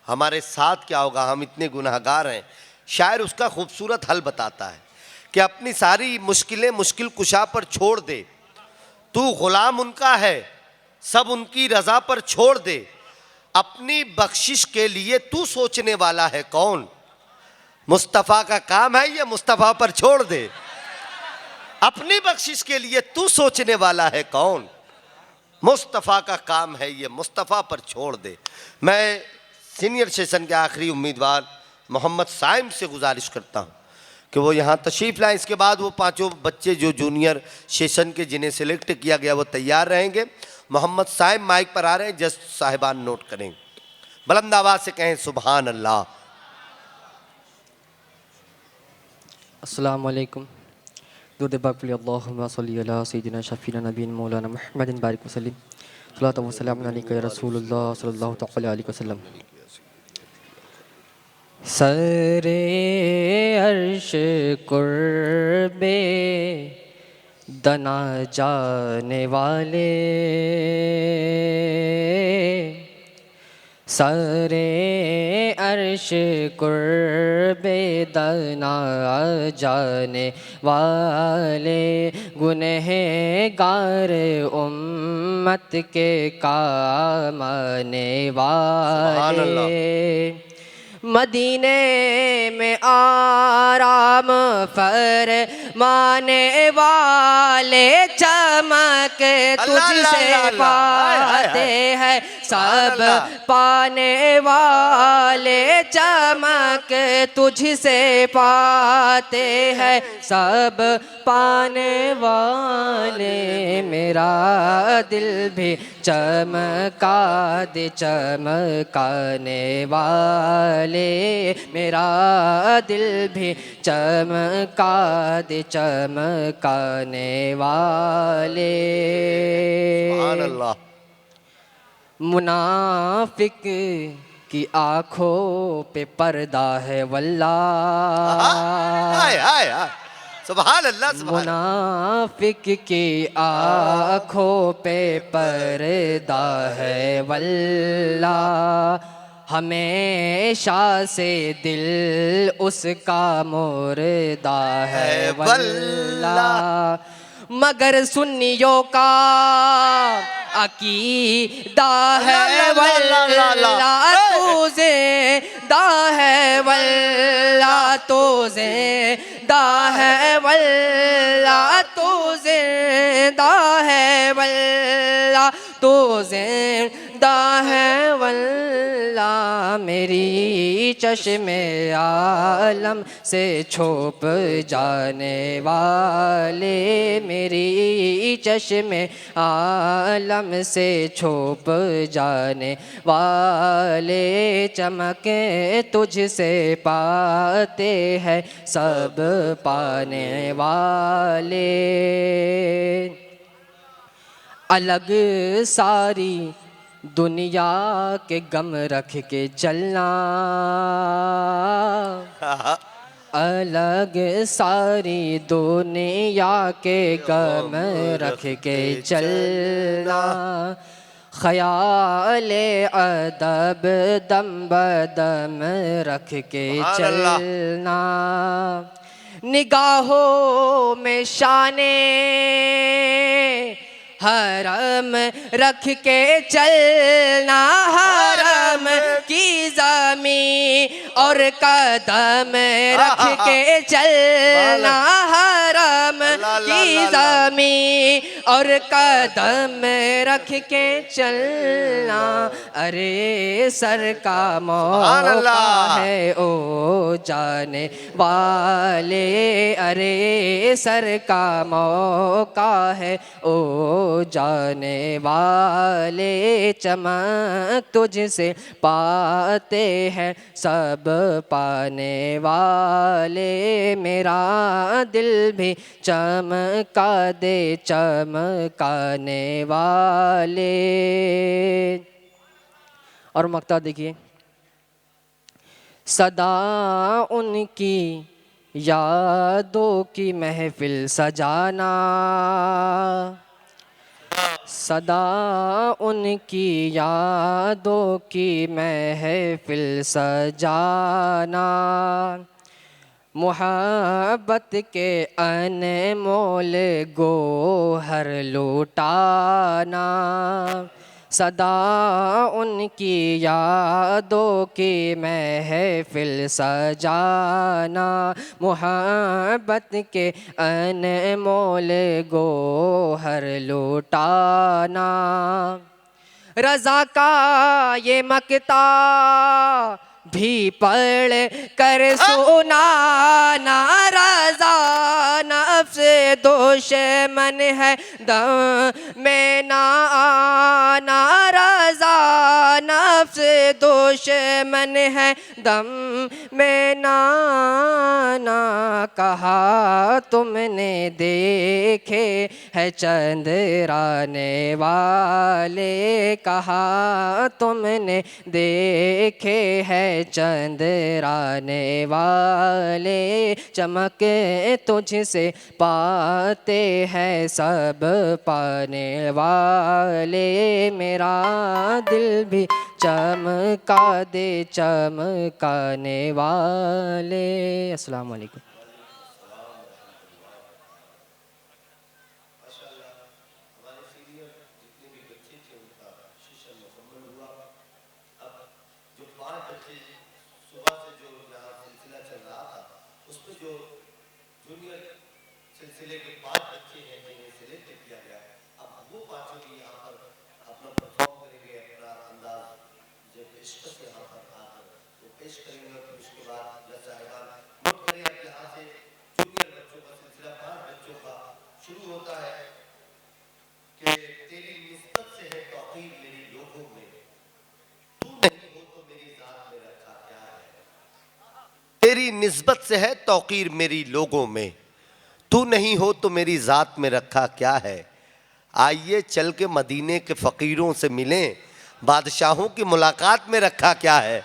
हमारे साथ क्या होगा, हम इतने गुनहगार हैं। शायर उसका खूबसूरत हल बताता है कि अपनी सारी मुश्किलें मुश्किल कुशा पर छोड़ दे, तू गुलाम उनका है, सब उनकी रज़ा पर छोड़ दे। अपनी बख्शिश के लिए तू सोचने वाला है कौन, मुस्तफ़ा का काम है ये मुस्तफ़ा पर छोड़ दे। अपनी बख्शिश के लिए तू सोचने वाला है कौन? मुस्तफ़ा का काम है ये मुस्तफ़ा पर छोड़ दे। मैं सीनियर सेशन के आखिरी उम्मीदवार मोहम्मद साइम से गुजारिश करता हूँ कि वो यहाँ तशरीफ़ लाएँ। इसके बाद वो पांचों बच्चे जो जूनियर सेशन के जिन्हें सिलेक्ट किया गया वो तैयार रहेंगे। मोहम्मद साइम माइक पर आ रहे हैं, जस्ट साहिबान नोट करें। बुलंद आवाज़ से कहें सुभान अल्लाह। अस्सलाम वालेकुम। दुरूद पाक पढ़िए। अल्लाहुम्मा सल्ली अला सय्यिदिना शफीना नबीना मौलाना मुहम्मदिन बारिक वसल्लम। सल्लल्लाहु व सल्लम अलैका या रसूलुल्लाह सल्लल्लाहु तआला अलैहि वसल्लम। सरे अर्श कुर्बे दना जाने वाले, सरे अर्श कुर्बे दना जाने वाले, गुनहगार उम्मत के काम आने वाले, मदीने में आराम फरमाने वाले, चमक तुझसे पाते हैं सब पाने वाले, चमक तुझसे पाते हैं सब पाने वाले, मेरा दिल भी चमका दे चमकाने वाले, मेरा दिल भी चमका दे चमकाने वाले। सुभान अल्लाह। मुनाफिक की आँखों पे पर्दा है वल्लाह, हाय हाय हाय, सुभान अल्लाह सुभान। मुनाफिक की आँखों पे पर्दा है वल्लाह, हमेशा से दिल उसका मुर्दा है वल्लाह, मगर सुन्नियों का अकीदा है वल्लाह, तू ज़िंदा है वल्लाह, तू ज़िंदा है वल्लाह, तू ज़िंदा है वल्लाह, तू ज़िंदा है वल्लाह, मेरी चश्मे आलम से छुप जाने वाले, मेरी चश्मे आलम से छुप जाने वाले, चमके तुझसे पाते हैं सब पाने वाले, अलग सारी दुनिया के गम रख के चलना, अलग सारी दुनिया के गम रख के चलना, ख़याल अदब दम बदम रख के चलना, निगाहों में शाने हरम रख के चलना, हरम की ज़मीं और कदम रख के चलना, हरम की ज़मीं और कदम रख के चलना, अरे सर का मौका है ओ जाने वाले, अरे सर का मौका है ओ जाने वाले, चमक तुझसे पाते हैं सब पाने वाले, मेरा दिल भी चमका दे चमकाने वाले। और मक्ता देखिए, सदा उनकी यादों की महफिल सजाना, सदा उनकी यादों की महफिल सजाना, मुहब्बत के अनमोल गोहर लुटाना, सदा उनकी यादों की महफिल सजाना, मोहब्बत के अनमोल गोहर लुटाना। रज़ा का ये मकता भी पढ़ कर सुनाना, रज़ा नफ्स दुश्मन है दम में ना आना, रज़ा नफ्स दुश्मन है दम में ना आना। कहा तुमने देखे है चंद्राने वाले, कहा तुमने देखे है चंद्राने वाले, चमक तुझसे पाते हैं सब पाने वाले। मेरा दिल भी चमका दे चमकाने वाले। अस्सलाम वालेकुम। सिलसिले के 5 बच्चे हैं जिन्हें सिलेक्ट किया गया है। अब वो पांचों भी यहाँ पर अपना परफॉर्म करेंगे, अपना अंदाज जो पेशकश यहाँ पर आकर वो पेश करेंगे। और फिर उसके बाद साहिबान नोट करें अब यहाँ से जूनियर बच्चों का सिलसिला 5 बच्चों का शुरू होता है कि तेरी निस्बत से है तौकीर मेरी लोगों में, तू नहीं हो तो मेरी जात में रखा क्या है। तेरी निस्बत से है तौकीर मेरी लोगों में, तू नहीं हो तो मेरी ज़ात में रखा क्या है। आइए चल के मदीने के फ़कीरों से मिलें, बादशाहों की मुलाकात में रखा क्या है।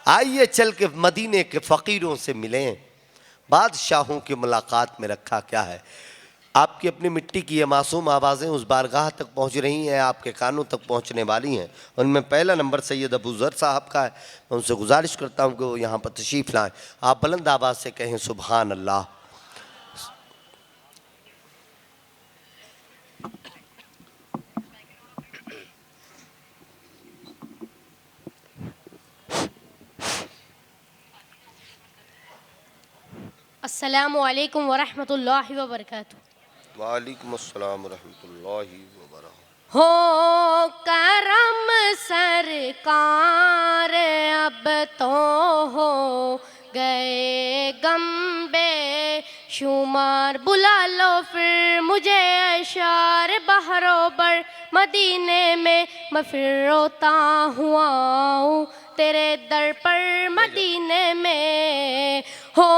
आइए चल के मदीने के फ़कीरों से मिलें, बादशाहों की मुलाकात में रखा क्या है। आपकी अपनी मिट्टी की ये मासूम आवाज़ें उस बारगाह तक पहुँच रही हैं, आपके कानों तक पहुँचने वाली हैं। उनमें पहला नंबर सैयद अबू ज़र साहब का है। मैं उनसे गुजारिश करता हूँ कि वो यहाँ पर तशरीफ़ लाएँ। आप बुलंद आवाज़ से कहें सुभान अल्लाह। अस्सलामु अलैकुम वरहमतुल्लाहि वबरकातुहू। वालेकुम अस्सलाम रहमतुल्लाहि व बरकातुहू। हो करम सरकार अब तो हो गए गम्बे शुमार, बुला लो फिर मुझे अशार बहरोबर मदीने में मैं फिर रोता हुआ हूँ तेरे दर पर मदीने में। हो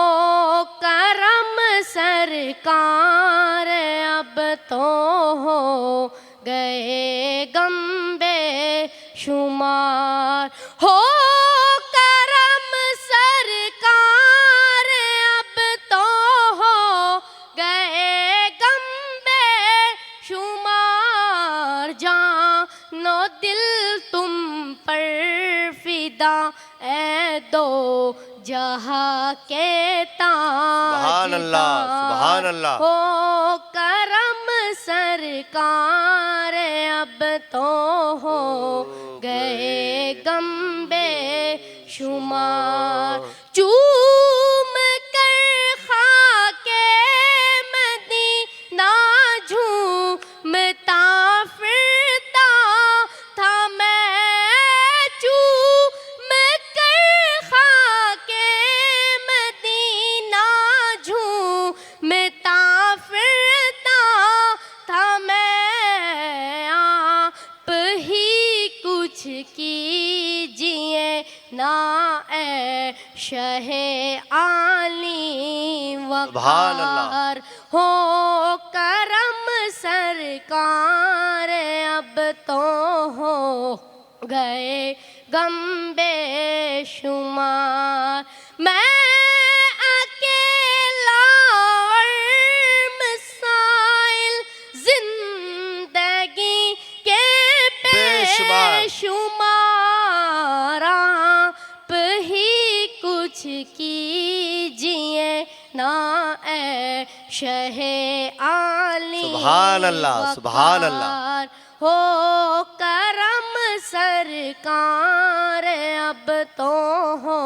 करम सरकार अब तो हो गए गम्बे शुमार, हो करम सरकार अब तो हो गए गम्बे शुमार। जानो दिल तुम पर फिदा ए दो जहाँ के सुभान अल्लाह, सुभान अल्लाह। हो करम सरकार अब तो हो गए गम्बे शुमार। चूम कर खाके मदीना झूमता फिरता था मैं, चूम कर खाके मदीना झूमता फिरता था मैं। आप ही कुछ कीजिए ना ए शहे आली सुभान अल्लाह। वकार, हो करम सरकार अब तो हो गए गम्बे शुमार। मैं अकेला और मिसाइल जिंदगी के बेशुमार। बेशुमार, आप ही कुछ कीजिए ना ए शहे आली सुभान अल्लाह, सुभान अल्लाह। वकार, हो करम सरकार, अब तो हो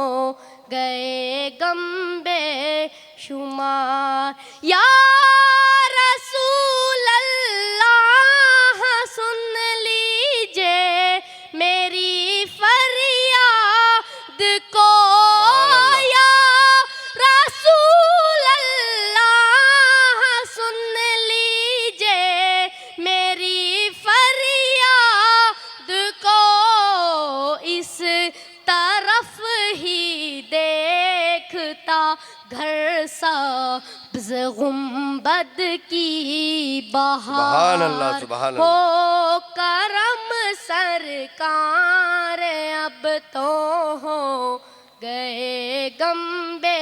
गए गम्बे शुमार। या रसूल अल्लाह सुन लीजिए मेरी फरियाद को, या रसूल अल्लाह सुन लीजिए मेरी फरियाद को। इस तरफ ही देखता घर सब्ज़ गुंबद की सुभान अल्लाह, बहार, सुभान हो करम सरकार, अब तो हो गए गम्बे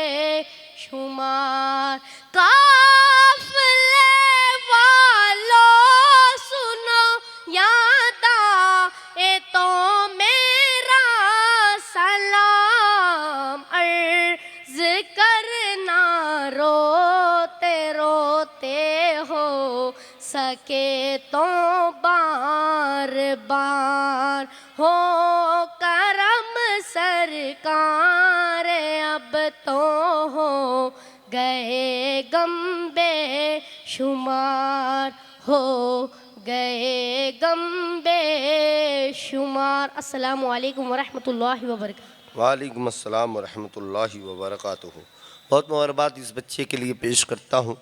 शुमार। काफ़िले वालों सुनो याद आए तो मेरा सलाम, अर्ज़ करना रोते रोते हो सके तो बार बार, हो करम सरकार, अब तो हो गए गम्बे शुमार, हो गए गम्बे शुमार। अस्सलामु अलैकुम वरहमतुल्लाहि वबरकातुहू। वालेकुम अस्सलाम वरहमतुल्लाहि वबरकातुहू। बहुत मुबारकबाद इस बच्चे के लिए पेश करता हूँ।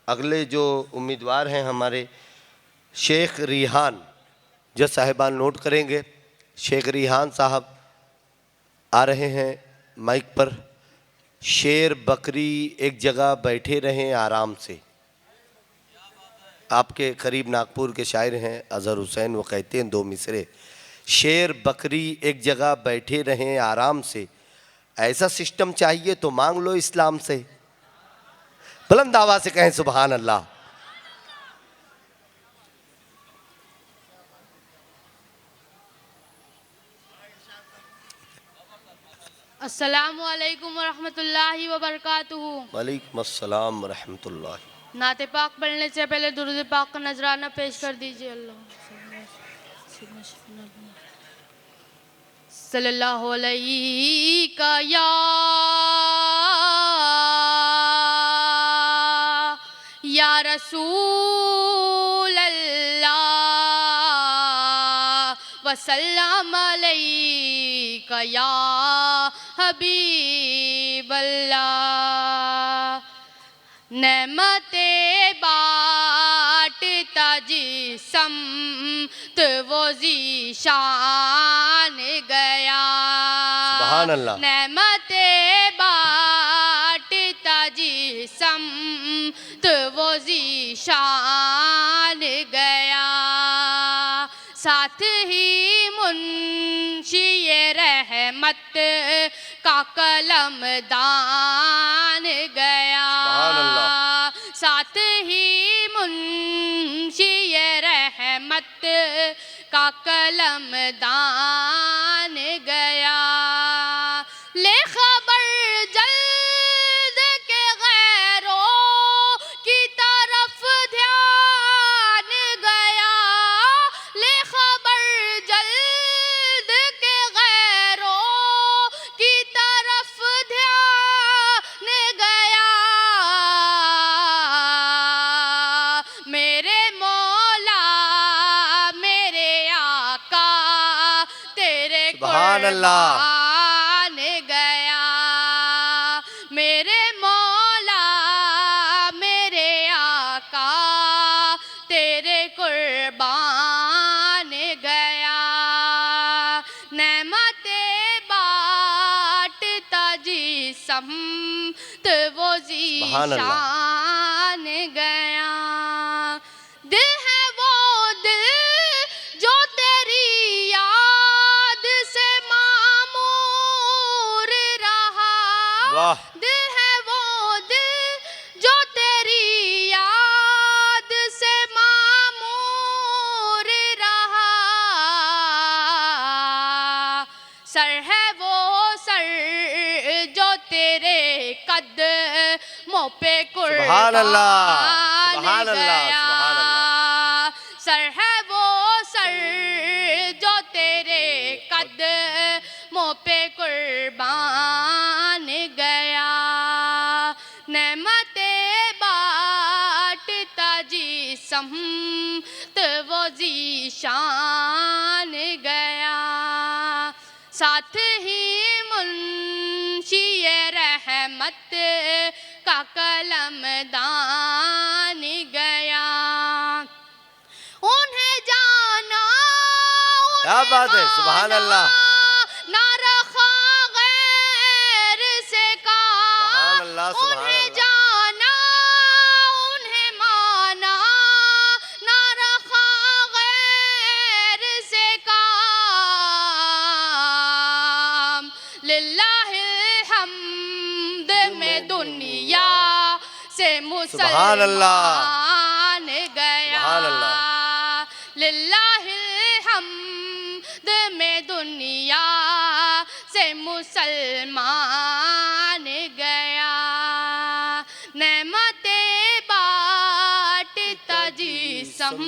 अगले जो उम्मीदवार हैं हमारे शेख रिहान, जज साहिबान नोट करेंगे। शेख रिहान साहब आ रहे हैं माइक पर। शेर बकरी एक जगह बैठे रहें आराम से। आपके करीब नागपुर के शायर हैं अज़हर हुसैन, वो कहते हैं दो मिसरे, शेर बकरी एक जगह बैठे रहें आराम से, ऐसा सिस्टम चाहिए तो मांग लो इस्लाम से। बुलंद आवाज़ से कहें सुभान अल्लाह। अस्सलामु अलैकुम वरहमतुल्लाहि वबरकातुहू। वालेकुम अस्सलाम वरहमतुल्लाहि। नाते पाक पढ़ने से पहले दुरूद पाक का नजराना पेश कर दीजिए। अल्लाह सल्लल्लाहु अलैहि या रसूल अल्लाह वसल्लम अलैका या हबीब अल्लाह। नेमते बाटता जिसम तो वो ज़ीशान गया। सुभान अल्लाह। नेमते बाटता जिसम तो वो ज़ीशान गया। साथ ही मुंशी रहमत का कलम दान गया। साथ ही मुंशी रहमत का कलम दान गया। ले खबर जल्द के गैरों की तरफ ध्यान गया। ले खबर जल्द के गैरों की तरफ ध्यान गया। मेरे मौला मेरे आका तेरे सुभान अल्लाह। कुर्बान गया। मेरे मौला मेरे आका तेरे कुर्बान गया। नेमते बाटता जिसम तो वो सुभान अल्लाह। ज़ीशान गया। दिल है वो दिल जो तेरी याद से मामूर रहा। वाह। दिल है वो दिल जो तेरी याद से मामूर रहा। सर है वो सर जो तेरे कदमों पे सुभान अल्लाह, कुर्बान सुभान अल्लाह, गया। सुभान अल्लाह। सर है वो सर पे कुर्बान गया, नेमते बांटता जिस्म वो ज़ीशान गया, साथ ही मुंशी रहमत का कलमदान गया। उन्हें जाना, क्या बात है, सुभान अल्लाह, ना रखा गैर से का, सुभान अल्लाह, सुभान उन्हें अल्लाह। जाना, उन्हें माना, ना रखा गैर से काम, लिल्लाहिल हम्द में दुनिया से सुभान अल्लाह, मुसलमान गया, सुभान अल्लाह। लिल्लाहिल हम्द में दुनिया से मुसलमान गया, नेमते बांटता जिस्म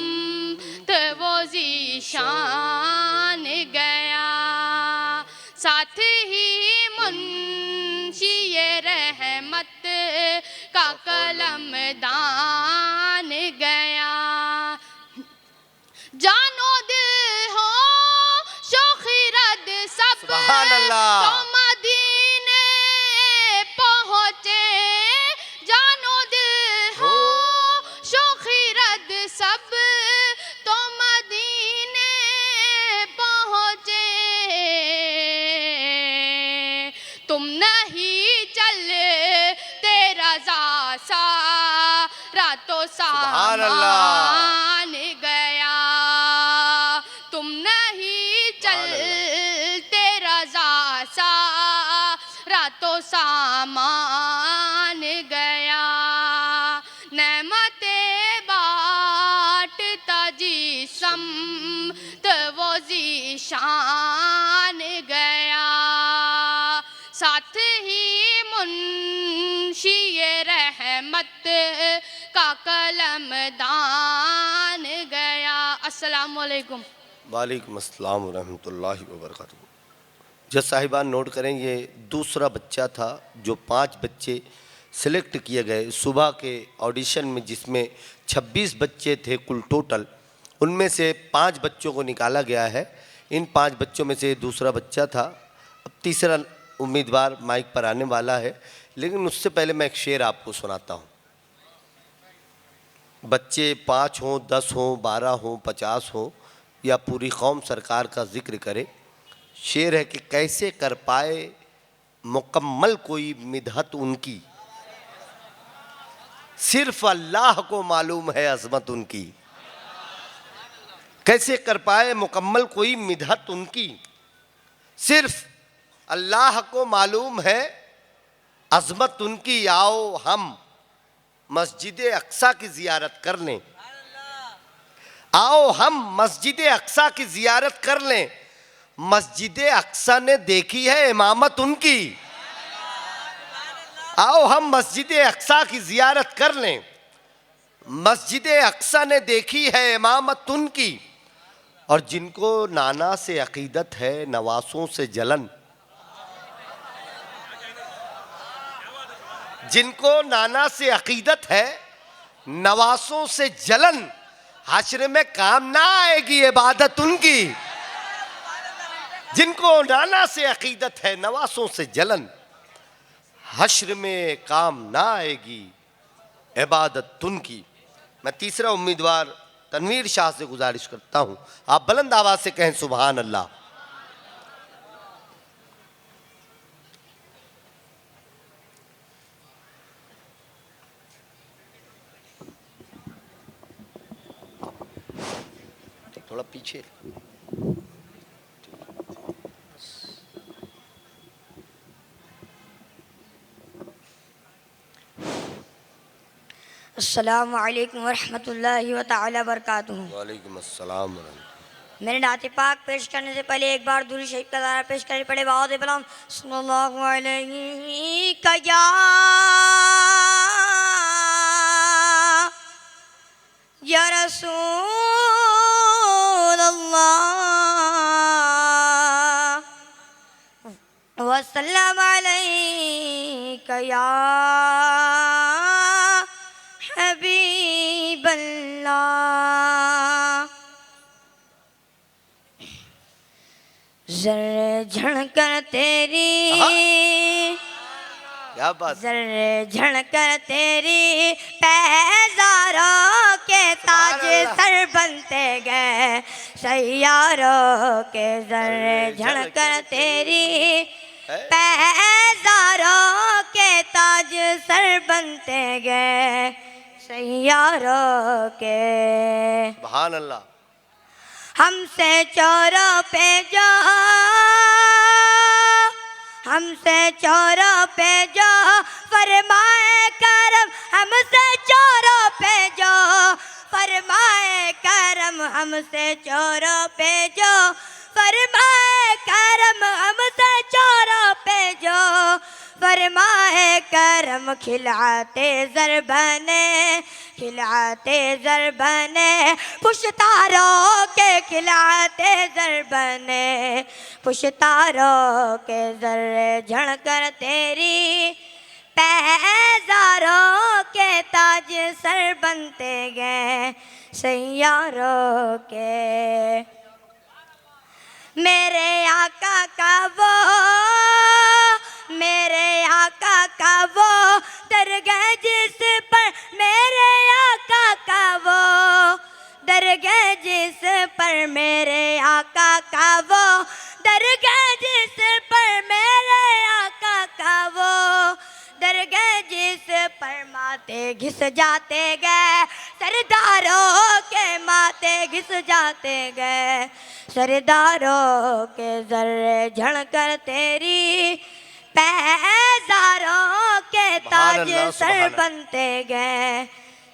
वो ज़ीशान गया, साथ ही मुंशी रहमत का कलमदान गया। जानो दिल हो शोखिरद सब सुभान अल्लाह। तो मदीने पहुँचे, जानो दिल हो शोखिरद सब तो मदीने पहुँचे, तुम नहीं चले तेरा सा रातों सुभान अल्लाह। सामान गया, तुम नहीं चलते रज़ा सा रातों सामान गया, नेमते बांटता जिस्म वो ज़ीशान गया, साथ ही मुंशी रहमत का कलमदान गया। अस्सलामु अलैकुम। वालेकुम अस्सलाम व रहमतुल्लाहि व बरकातुहू। जज साहिबान नोट करें, ये दूसरा बच्चा था जो 5 बच्चे सिलेक्ट किए गए सुबह के ऑडिशन में, जिसमें 26 बच्चे थे कुल टोटल, उनमें से 5 बच्चों को निकाला गया है। इन 5 बच्चों में से दूसरा बच्चा था। अब तीसरा उम्मीदवार माइक पर आने वाला है, लेकिन उससे पहले मैं एक शेर आपको सुनाता हूँ। बच्चे 5 हों, 10 हों, 12 हों, 50 हों, या पूरी कौम सरकार का जिक्र करे। शेर है कि कैसे कर पाए मुकम्मल कोई मिदहत उनकी, सिर्फ अल्लाह को मालूम है अज़मत उनकी। कैसे कर पाए मुकम्मल कोई मिदहत उनकी, सिर्फ अल्लाह को मालूम है अज़मत उनकी। आओ हम मस्जिद अक्सा की ज़ियारत कर लें, आओ हम मस्जिद अक्सा की ज़ियारत कर लें। मस्जिद अक्सा ने देखी है इमामत उनकी। आओ हम मस्जिद अक्सा की ज़ियारत कर लें। मस्जिद अक्सा ने देखी है इमामत उनकी। और जिनको नाना से अकीदत है, नवासों से जलन, जिनको नाना से अकीदत है, नवासों से जलन, हश्र में काम ना आएगी इबादत उनकी। जिनको नाना से अकीदत है, नवासों से जलन, हश्र में काम ना आएगी इबादत उनकी। मैं तीसरा उम्मीदवार तनवीर शाह से गुजारिश करता हूं, आप बुलंद आवाज से कहें सुभान अल्लाह। थोड़ा पीछे। अस्सलामु अलैकुम वरहमतुल्लाहि व तआला बरकातुहू। वालेकुम अस्सलाम व रहमतुल्लाह। मेरे नाते पाक पेश करने से पहले एक बार दुरूद शरीफ का दायरा पेश करने पड़े। बहुत बलम सल्लल्लाहु अलैहि या रसूल अल्लाह। वसल्लम अलैका या हबीबल्लाह। ज़र्रे झणकर तेरी, क्या बात। ज़र्रे झणकर तेरी पैज़ारों के ताज सर बनते गए सैयारों के। ज़र्रे झणकर तेरी पैज़ारों के ताज सर बनते गए सैयारों के। सुभान अल्लाह। हमसे चोरों पे जो, हमसे चोरों पे जो फरमाए करम, हमसे चोरों पे जो फरमाए करम, हमसे चोरों पे जो फरमाए करम, हमसे चोरों पे जो फरमाए करम। खिलाते ज़र बने, खिलाते ज़र बने पुश्तारों के, खिलाते ज़र बने पुश्तारों के। ज़र्रे झणकर तेरी पैज़ारों के ताज सर बनते गए सैयारों के। मेरे आका का वो, मेरे आका का वो दरगाह जिस पर, मेरे आका का वो दरगाह जिस पर, मेरे आका का वो दरगाह जिस पर, मेरे आका का वो दरगाह जिस पर माते घिस जाते गए सरदारों के, माते घिस जाते गए सरदारों के। ज़र्रे झणकर तेरी पैज़ारों के ताज सर बनते गए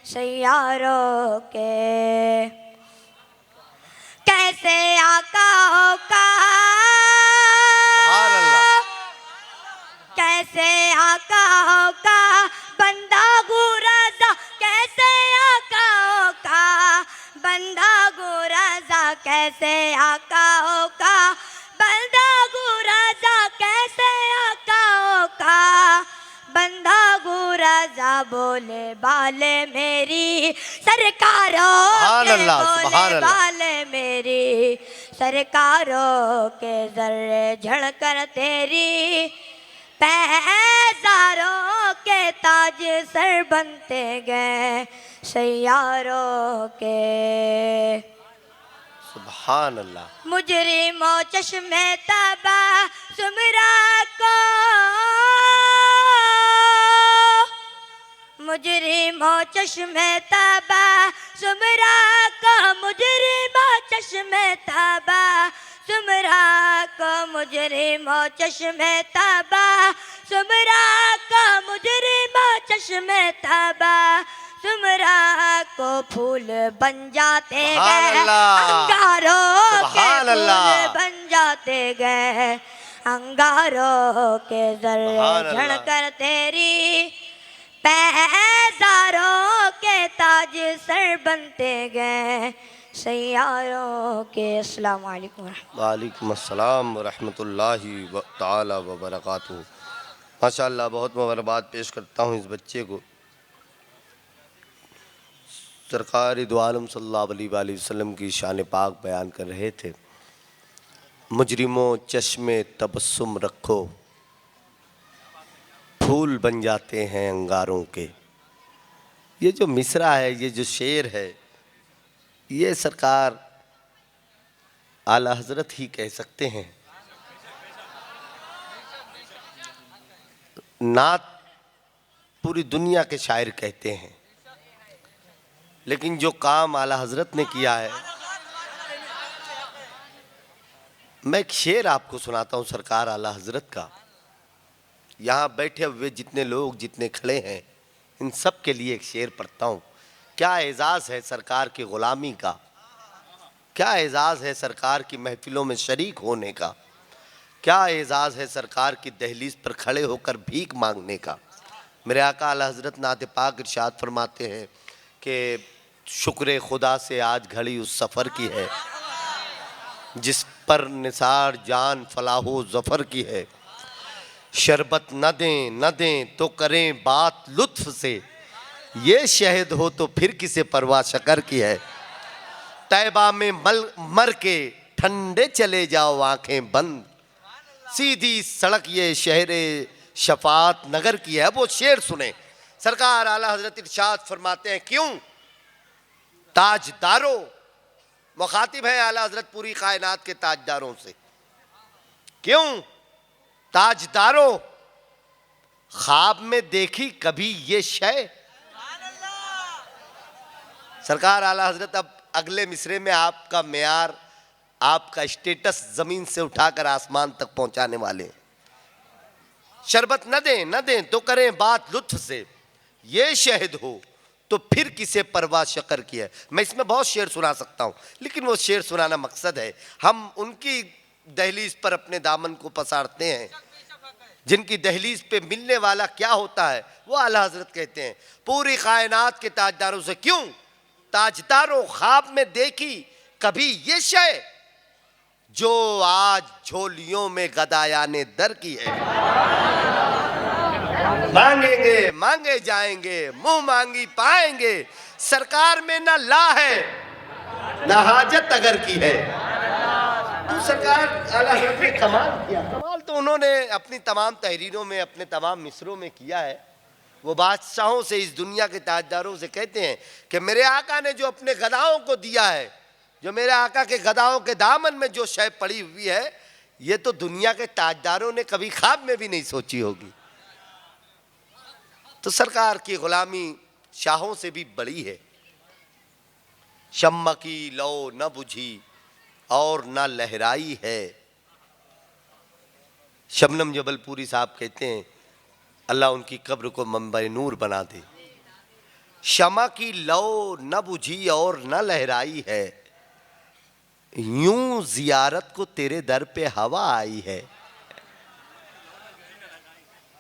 सैयारों के। कैसे आका का, कैसे आका का बंदा गुराजा, कैसे आका का बंदा गुराजा, कैसे आका का बंदा गुराजा, कैसे आका का बंदा गुराजा। बोले बाले मेरी सरकारों के, बोले बाले मेरी सरकारों के। ज़र्रे झणकर तेरी पैज़ारों के ताज सर बनते गए सैयारों के। सुभान अल्लाह। मुजरिमों चश्मे तबा सुमरा को, मुजरिमों चश्मे तबा सुमरा को, मुजरिमों चश्मे तबा सुमरा को, मुजरिमों चश्मे तबा सुमरा को, मुजरिमों चश्मे तबा सुमरा को। फूल बन जाते गए अंगारों के, फूल बन जाते गए अंगारों के। ज़र्रे झणकर तेरी पैज़ारों के ताज सर बनते गए सैयारों के। अस्सलाम वालेकुम। वालेकुम अस्सलाम व रहमतुल्लाहि व ताला व बरकातुहू। माशाअल्लाह, बहुत मुबारकबाद पेश करता हूँ इस बच्चे को। सरकार दो आलम सल्लल्लाहु अलैहि वसल्लम की शान पाक बयान कर रहे थे। मुजरिमों चश्मे तबस्सुम रखो, फूल बन जाते हैं अंगारों के। ये जो मिसरा है, ये जो शेर है, ये सरकार आला हजरत ही कह सकते हैं। नात पूरी दुनिया के शायर कहते हैं, लेकिन जो काम आला हजरत ने किया है, मैं एक शेर आपको सुनाता हूँ सरकार आला हजरत का। यहाँ बैठे हुए जितने लोग, जितने खड़े हैं, इन सब के लिए एक शेर पढ़ता हूँ। क्या एजाज़ है सरकार की ग़ुलामी का, क्या एजाज़ है सरकार की महफिलों में शरीक होने का, क्या एजाज़ है सरकार की दहलीज पर खड़े होकर भीख मांगने का। मेरे आका आला हज़रत नात पाक इरशाद फरमाते हैं कि शुक्र खुदा से आज घड़ी उस सफ़र की है जिस पर निसार जान फलाहो ज़फ़र की है। शरबत न दें तो करें बात लुत्फ से, ये शहद हो तो फिर किसे परवाह शकर की है। तैबा में मर के ठंडे चले जाओ आंखें बंद, सीधी सड़क ये शहरे शफात नगर की है। वो शेर सुने, सरकार आला हजरत इरशाद फरमाते हैं, क्यों ताजदारों, मुखातिब है आला हजरत पूरी कायनात के ताजदारों से, क्यों ताजदारों ख्वाब में देखी कभी ये शय। सरकार आला हजरत अब अगले मिसरे में आपका मेयार, आपका स्टेटस जमीन से उठाकर आसमान तक पहुंचाने वाले हैं। शरबत न दें तो करें बात लुत्फ से, ये शहद हो तो फिर किसे परवाह शकर की है। मैं इसमें बहुत शेर सुना सकता हूं, लेकिन वो शेर सुनाना मकसद है, हम उनकी दहलीज पर अपने दामन को पसारते हैं जिनकी दहलीज पे मिलने वाला क्या होता है वो आला हजरत कहते हैं, पूरी कायनात के ताजदारों से, क्यों ताजदारों ख्वाब में देखी कभी ये शय, जो आज झोलियों में गदायाने दर की है। मांगेंगे मांगे जाएंगे, मुंह मांगी पाएंगे, सरकार में ना ला है ना हाजत अगर की है। तो सरकार आला हज़रत ने कमाल किया, कमाल तो उन्होंने अपनी तमाम तहरीरों में, अपने तमाम मिसरों में किया है। वो बादशाहों से, इस दुनिया के ताजदारों से कहते हैं कि मेरे आका ने जो अपने गदाओं को दिया है, जो मेरे आका के गदाओं के दामन में जो शय पड़ी हुई है, ये तो दुनिया के ताजदारों ने कभी ख्वाब में भी नहीं सोची होगी। तो सरकार की गुलामी शाहों से भी बड़ी है। शम्मा की लौ न बुझी और न लहराई है। शबनम जबलपुरी साहब कहते हैं, अल्लाह उनकी कब्र को मंबर नूर बना दे। शमा की लौ न बुझी और न लहराई है, यूं जियारत को तेरे दर पे हवा आई है।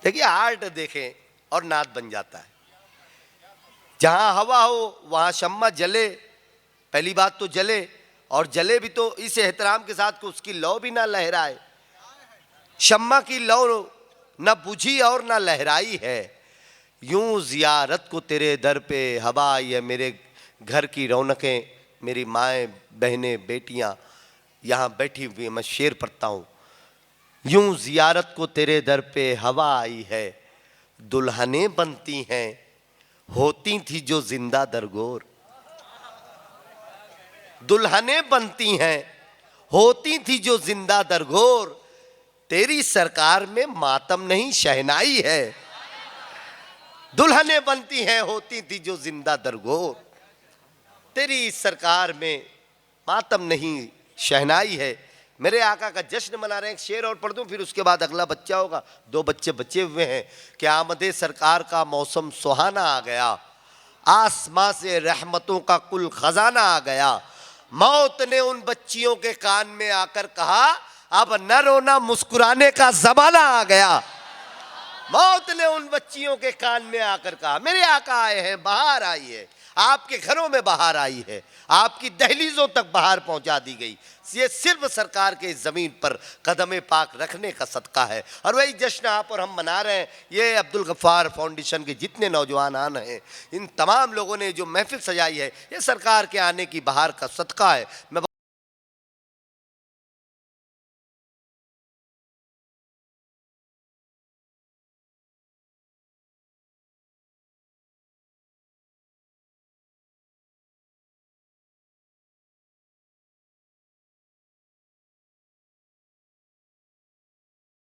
देखिए, आर्ट देखें और नात बन जाता है। जहां हवा हो वहां शम्मा जले, पहली बात तो जले, और जले भी तो इस एहतराम के साथ कि उसकी लौ भी ना लहराए। शम्मा की लौ न बुझी और न लहराई है, यूं जियारत को तेरे दर पे हवा आई है। मेरे घर की रौनकें, मेरी माएँ बहनें बेटियां यहाँ बैठी हुई, मैं शेर पढ़ता हूँ। यूं जियारत को तेरे दर पे हवा आई है, दुल्हनें बनती हैं होती थी जो जिंदा दरगोर। दुल्हनें बनती हैं होती थी जो जिंदा दरगोर, तेरी सरकार में मातम नहीं शहनाई है। दुल्हनें बनती हैं होती थी जो जिंदा दरगोर, तेरी सरकार में मातम नहीं शहनाई है। मेरे आका का जश्न मना रहे हैं। एक शेर और पढ़ दूं, फिर उसके बाद अगला बच्चा होगा। 2 बच्चे बचे हुए हैं कि आमदे सरकार का मौसम सुहाना आ गया, आसमां से रहमतों का कुल खजाना आ गया। मौत ने उन बच्चियों के कान में आकर कहा, अब न रोना मुस्कुराने का जमाना आ गया। मौत ने उन बच्चियों के कान में आकर कहा, मेरे आका आए हैं, बहार आई है, आपके घरों में बहार आई है, आपकी दहलीजों तक बहार पहुंचा दी गई। ये सिर्फ सरकार के ज़मीन पर कदम पाक रखने का सदका है। और वही जश्न आप और हम मना रहे हैं। ये अब्दुल गफ्फार फाउंडेशन के जितने नौजवान हैं, इन तमाम लोगों ने जो महफिल सजाई है, ये सरकार के आने की बहार का सदका है। मैं